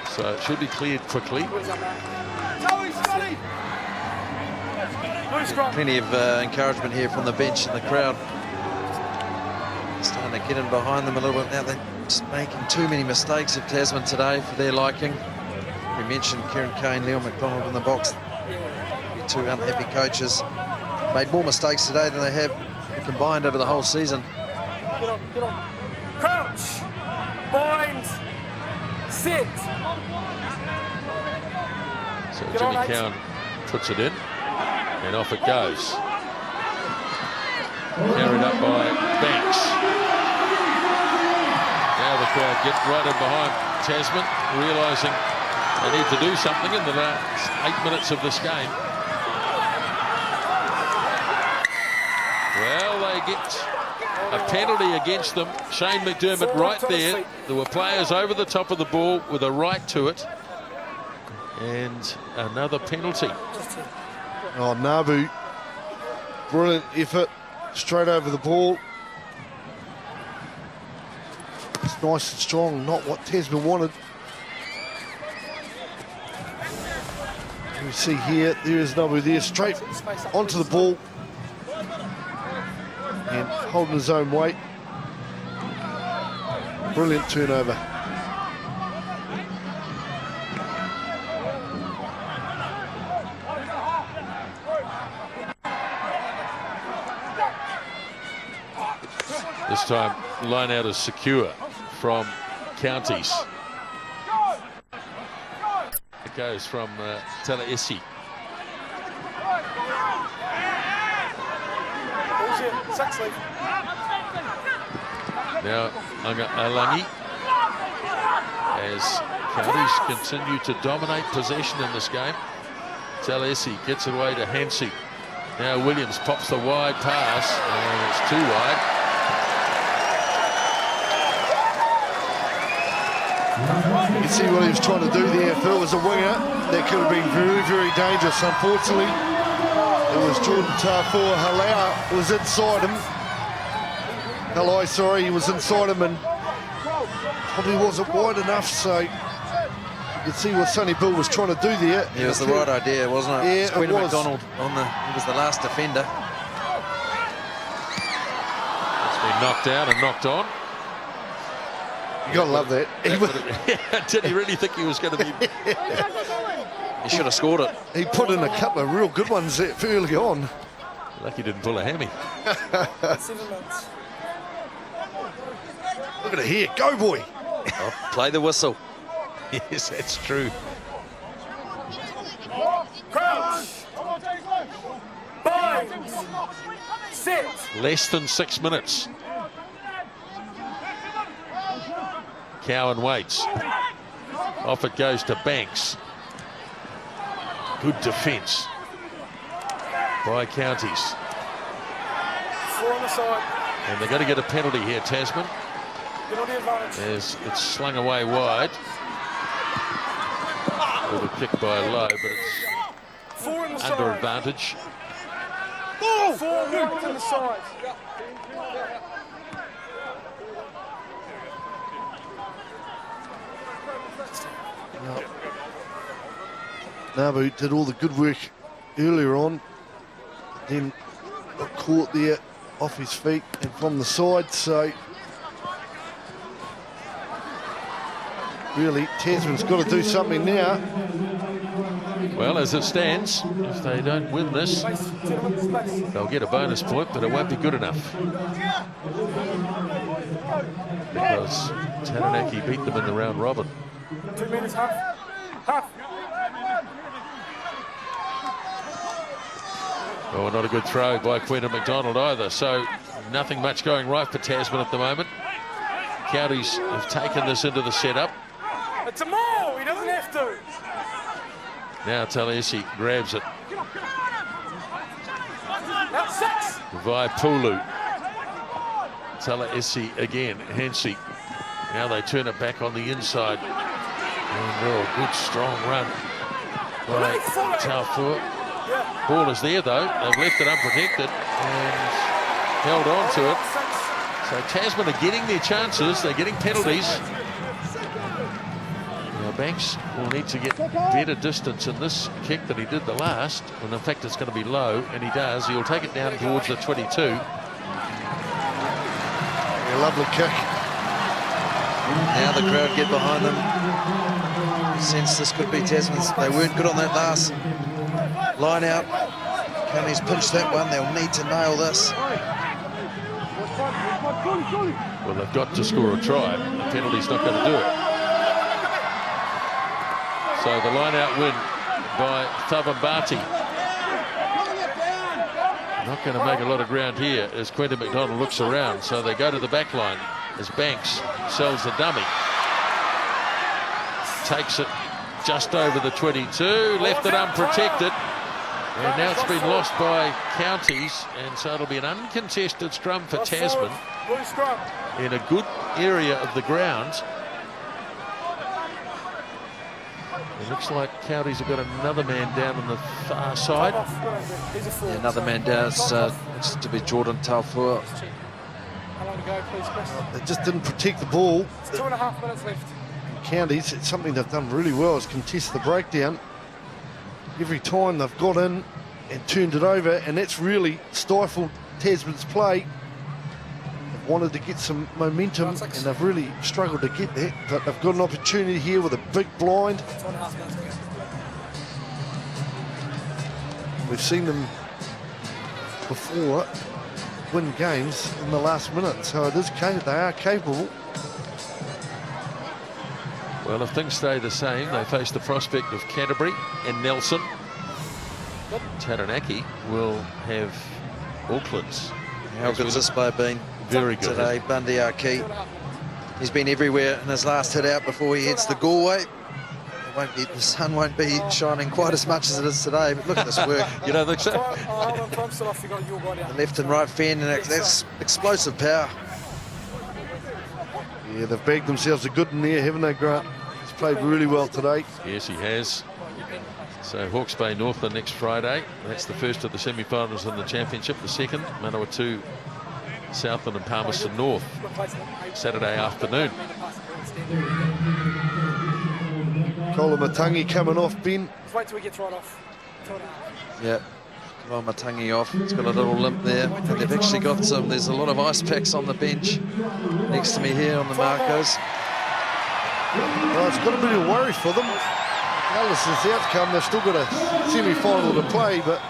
So it should be cleared quickly. Plenty of encouragement here from the bench and the crowd. Starting to get in behind them a little bit now. They're just making too many mistakes of Tasman today for their liking. We mentioned Kieran Kane, Leon McDonald in the box. Two unhappy coaches. Made more mistakes today than they have combined over the whole season. Get on, get on. Crouch. Bind. Sit. So Jimmy Cowan puts it in, and off it goes. Carried up by Banks. Now the crowd get right in behind Tasman, realising they need to do something in the last 8 minutes of this game. Well, they get a penalty against them. Shane McDermott right there. There were players over the top of the ball with a right to it. And another penalty. Oh, Nabu, brilliant effort, straight over the ball. It's nice and strong, not what Tasman wanted. You see here, there is Nabu there, straight onto the ball. And holding his own weight. Brilliant turnover. This time, line out is secure from Counties. It goes from Talaesi. Now, Anga Alangi, as Counties continue to dominate possession in this game. Talaesi gets it away to Hansey. Now Williams pops the wide pass, and it's too wide. You can see what he was trying to do there. If it was a winger, that could have been very, very dangerous. Unfortunately, it was Jordan Tafoa. Halau was inside him. Halai, sorry, he was inside him and probably wasn't wide enough, so you can see what Sonny Bill was trying to do there. It was the right idea, wasn't it? Yeah, Squid it was. McDonald he was the last defender. It's been knocked out and knocked on. You gotta love that. Did he really think he was going to be He should have scored it. He put in a couple of real good ones there early on. Lucky he didn't pull a hammy. 7 minutes. Look at it here. Go, boy. Oh, play the whistle. Yes, that's true. Crouch. Bind. Sit. Less than 6 minutes. Cowan waits. Off it goes to Banks. Good defence by Counties. 4 on the side. And they're going to get a penalty here, Tasman. Penalty advantage. As it's slung away wide. Little kick by Lowe, but it's 4 on the under side. advantage. 4 wide on the side. Nabu did all the good work earlier on, then got caught there off his feet and from the side, so really Tasman's got to do something now. Well, as it stands, if they don't win this, they'll get a bonus point, but it won't be good enough. Because Taranaki beat them in the round robin. 2 minutes, half. Half. Oh, not a good throw by Quentin McDonald either, so nothing much going right for Tasman at the moment. Counties have taken this into the setup. It's a maul. He doesn't have to. Now Talesi grabs it. That's 6. Vaipulu. Talesi again. Hensey. Now they turn it back on the inside. And oh, good strong run by Taufua. Ball is there though. They've left it unprotected and held on to it. So Tasman are getting their chances. They're getting penalties. Now Banks will need to get better distance in this kick than he did the last. And in fact it's going to be low, and he does. He'll take it down towards the 22. A lovely kick. Now the crowd get behind them. Sense this could be Tasman's. They weren't good on that last line out. Counties pinched that one. They'll need to nail this. Well, they've got to score a try. The penalty's not going to do it. So the line-out win by Thavambati. Not going to make a lot of ground here as Quentin McDonald looks around. So they go to the back line as Banks sells the dummy. Takes it just over the 22, left it unprotected. And now it's been lost by Counties, and so it'll be an uncontested scrum for Tasman in a good area of the ground. It looks like Counties have got another man down on the far side. Yeah, another man down. It's to be Jordan Taufua. How long to go, please, Chris? They just didn't protect the ball. It's 2.5 minutes left. Counties, it's something they've done really well is contest the breakdown. Every time they've got in and turned it over, and that's really stifled Tasman's play. They've wanted to get some momentum, and they've really struggled to get that, but they've got an opportunity here with a big blind. 2.5 minutes to go. We've seen them before win games in the last minute, so it is they are capable. Well, if things stay the same, they face the prospect of Canterbury and Nelson. Taranaki will have Auckland's. How good's this by been? Very good. Today, Bundy Arki. He's been everywhere in his last hit out before he heads the Galway. The sun won't be shining quite as much as it is today, but look at this work. You don't think so? The left and right fend, and that's explosive power. Yeah, they've bagged themselves a good in there, haven't they, Grant? He's played really well today. Yes, he has. So Hawke's Bay Northland next Friday. That's the first of the semi-finals in the championship. The second, Manawatu, Southland and Palmerston North, Saturday afternoon. Kolamatangi coming off, Ben. Let's wait till he gets right off. Yeah. Matangi off. It's got a little limp there. And they've actually got some. There's a lot of ice packs on the bench next to me here on the markers. Well, it's got a bit of worry for them. regardless of the outcome, they've still got a semi-final to play, but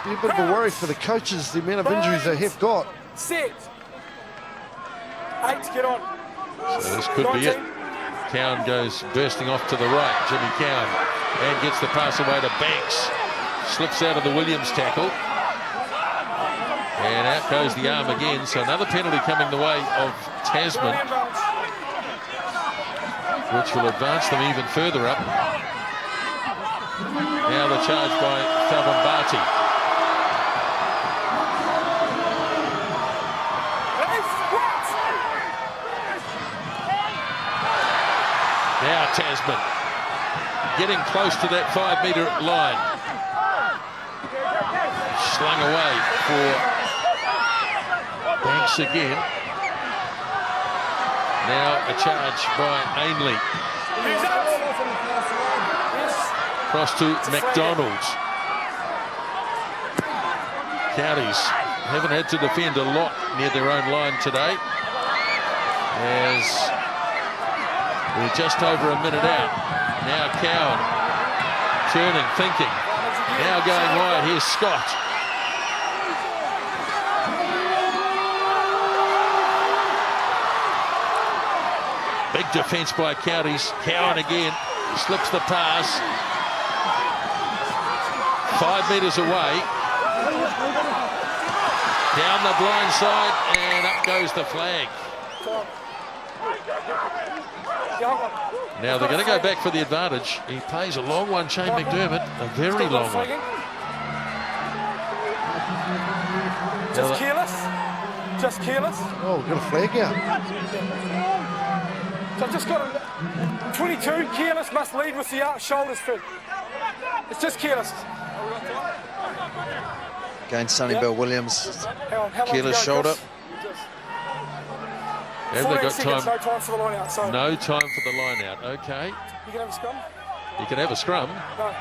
be a bit of a worry for the coaches, the amount of injuries they have got. Set. 8, get on. So this could be it. Cowan goes bursting off to the right, Jimmy Cowan, and gets the pass away to Banks. Slips out of the Williams tackle. And out goes the arm again. So another penalty coming the way of Tasman, which will advance them even further up. Now the charge by Thavambati. Now Tasman getting close to that 5-metre line. Slung away for Banks again. Now a charge by Ainley. Cross to McDonald's. Counties haven't had to defend a lot near their own line today, as we're just over a minute out. Now Cowan turning, thinking. Now going wide. Here's Scott. Big defence by Counties. Cowan again slips the pass. 5 metres away. Down the blind side, and up goes the flag. Now they're going to go back for the advantage. He plays a long one, Shane McDermott, a very long one. Just careless. Just careless. Oh, we've got a flag out. So I've just got a 22, careless, must lead with the shoulders first. It's just careless. Again, Sonny Bill Williams, How long careless to go, shoulder. Chris? Have they got 14 seconds, time? no time for the line out. So No time for the line out. Okay. you can have a scrum? You can have a scrum. No.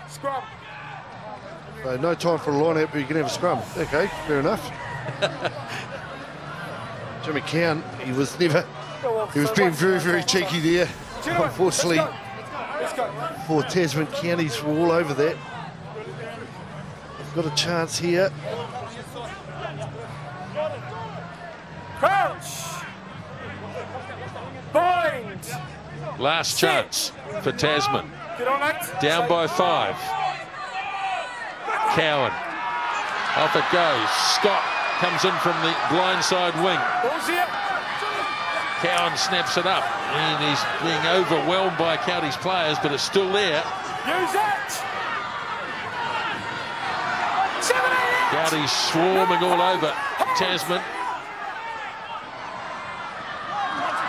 Scrum. No time for a line out, but you can have a scrum. Okay, fair enough. Jimmy Cowan, he was being very, very cheeky there. Unfortunately, Let's go. for Tasman Counties were all over that. They've got a chance here. Crouch. Bind. Last chance for Tasman. Get on, mate. Down by 5. Cowan. Off it goes. Scott comes in from the blindside wing. Ball's here. Cowan snaps it up, and he's being overwhelmed by Counties players, but it's still there. Use it. 7, 8, Counties swarming all over Tasman.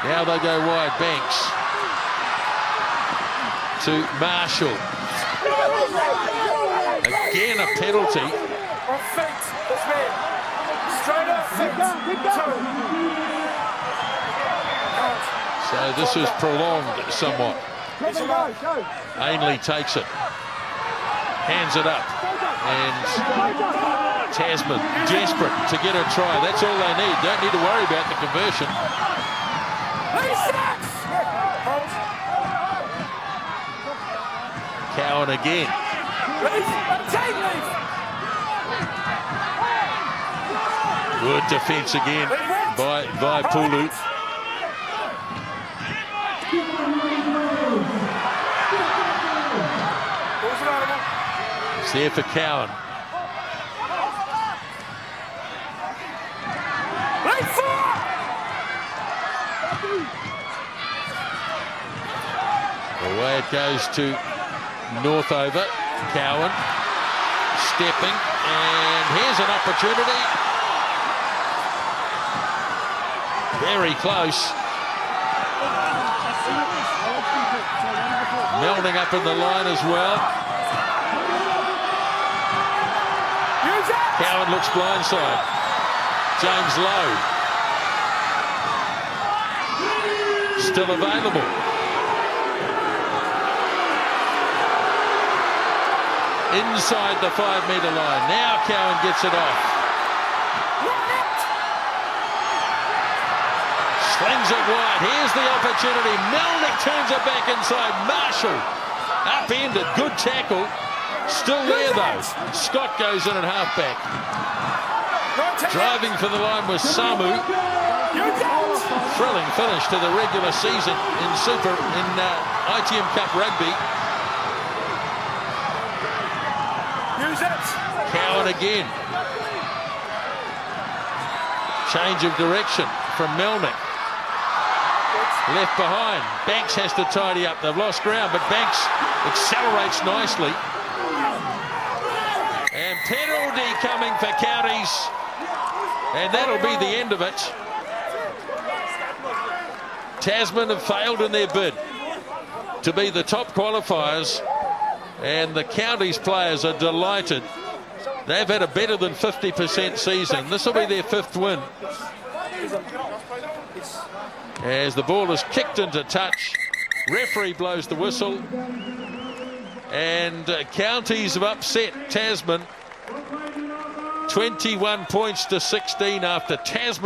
Now they go wide. Banks to Marshall. Again a penalty. On feet. This man. Straight off feet. 2. So this is prolonged somewhat. Ainley takes it. Hands it up. And Tasman desperate to get a try. That's all they need. Don't need to worry about the conversion. Cowan again. Good defence again by Vaipulu. It's there for Cowan. Away it goes to Northover. Cowan stepping, and here's an opportunity. Very close. Melding up in the line as well. Cowan looks blindside. James Lowe. Still available. Inside the 5-metre line. Now Cowan gets it off. Slings it wide. Here's the opportunity. Melnick turns it back inside. Marshall upended. Good tackle. Still there though. Scott goes in at halfback. Driving for the line was Samu. Thrilling finish to the regular season in ITM Cup rugby. Cowan again. Change of direction from Melnick. Left behind. Banks has to tidy up. They've lost ground, but Banks accelerates nicely. And penalty coming for Counties. And that'll be the end of it. Tasman have failed in their bid to be the top qualifiers, and the Counties players are delighted. They've had a better than 50% season. This will be their 5th win. As the ball is kicked into touch, referee blows the whistle, and Counties have upset Tasman 21 points to 16 after Tasman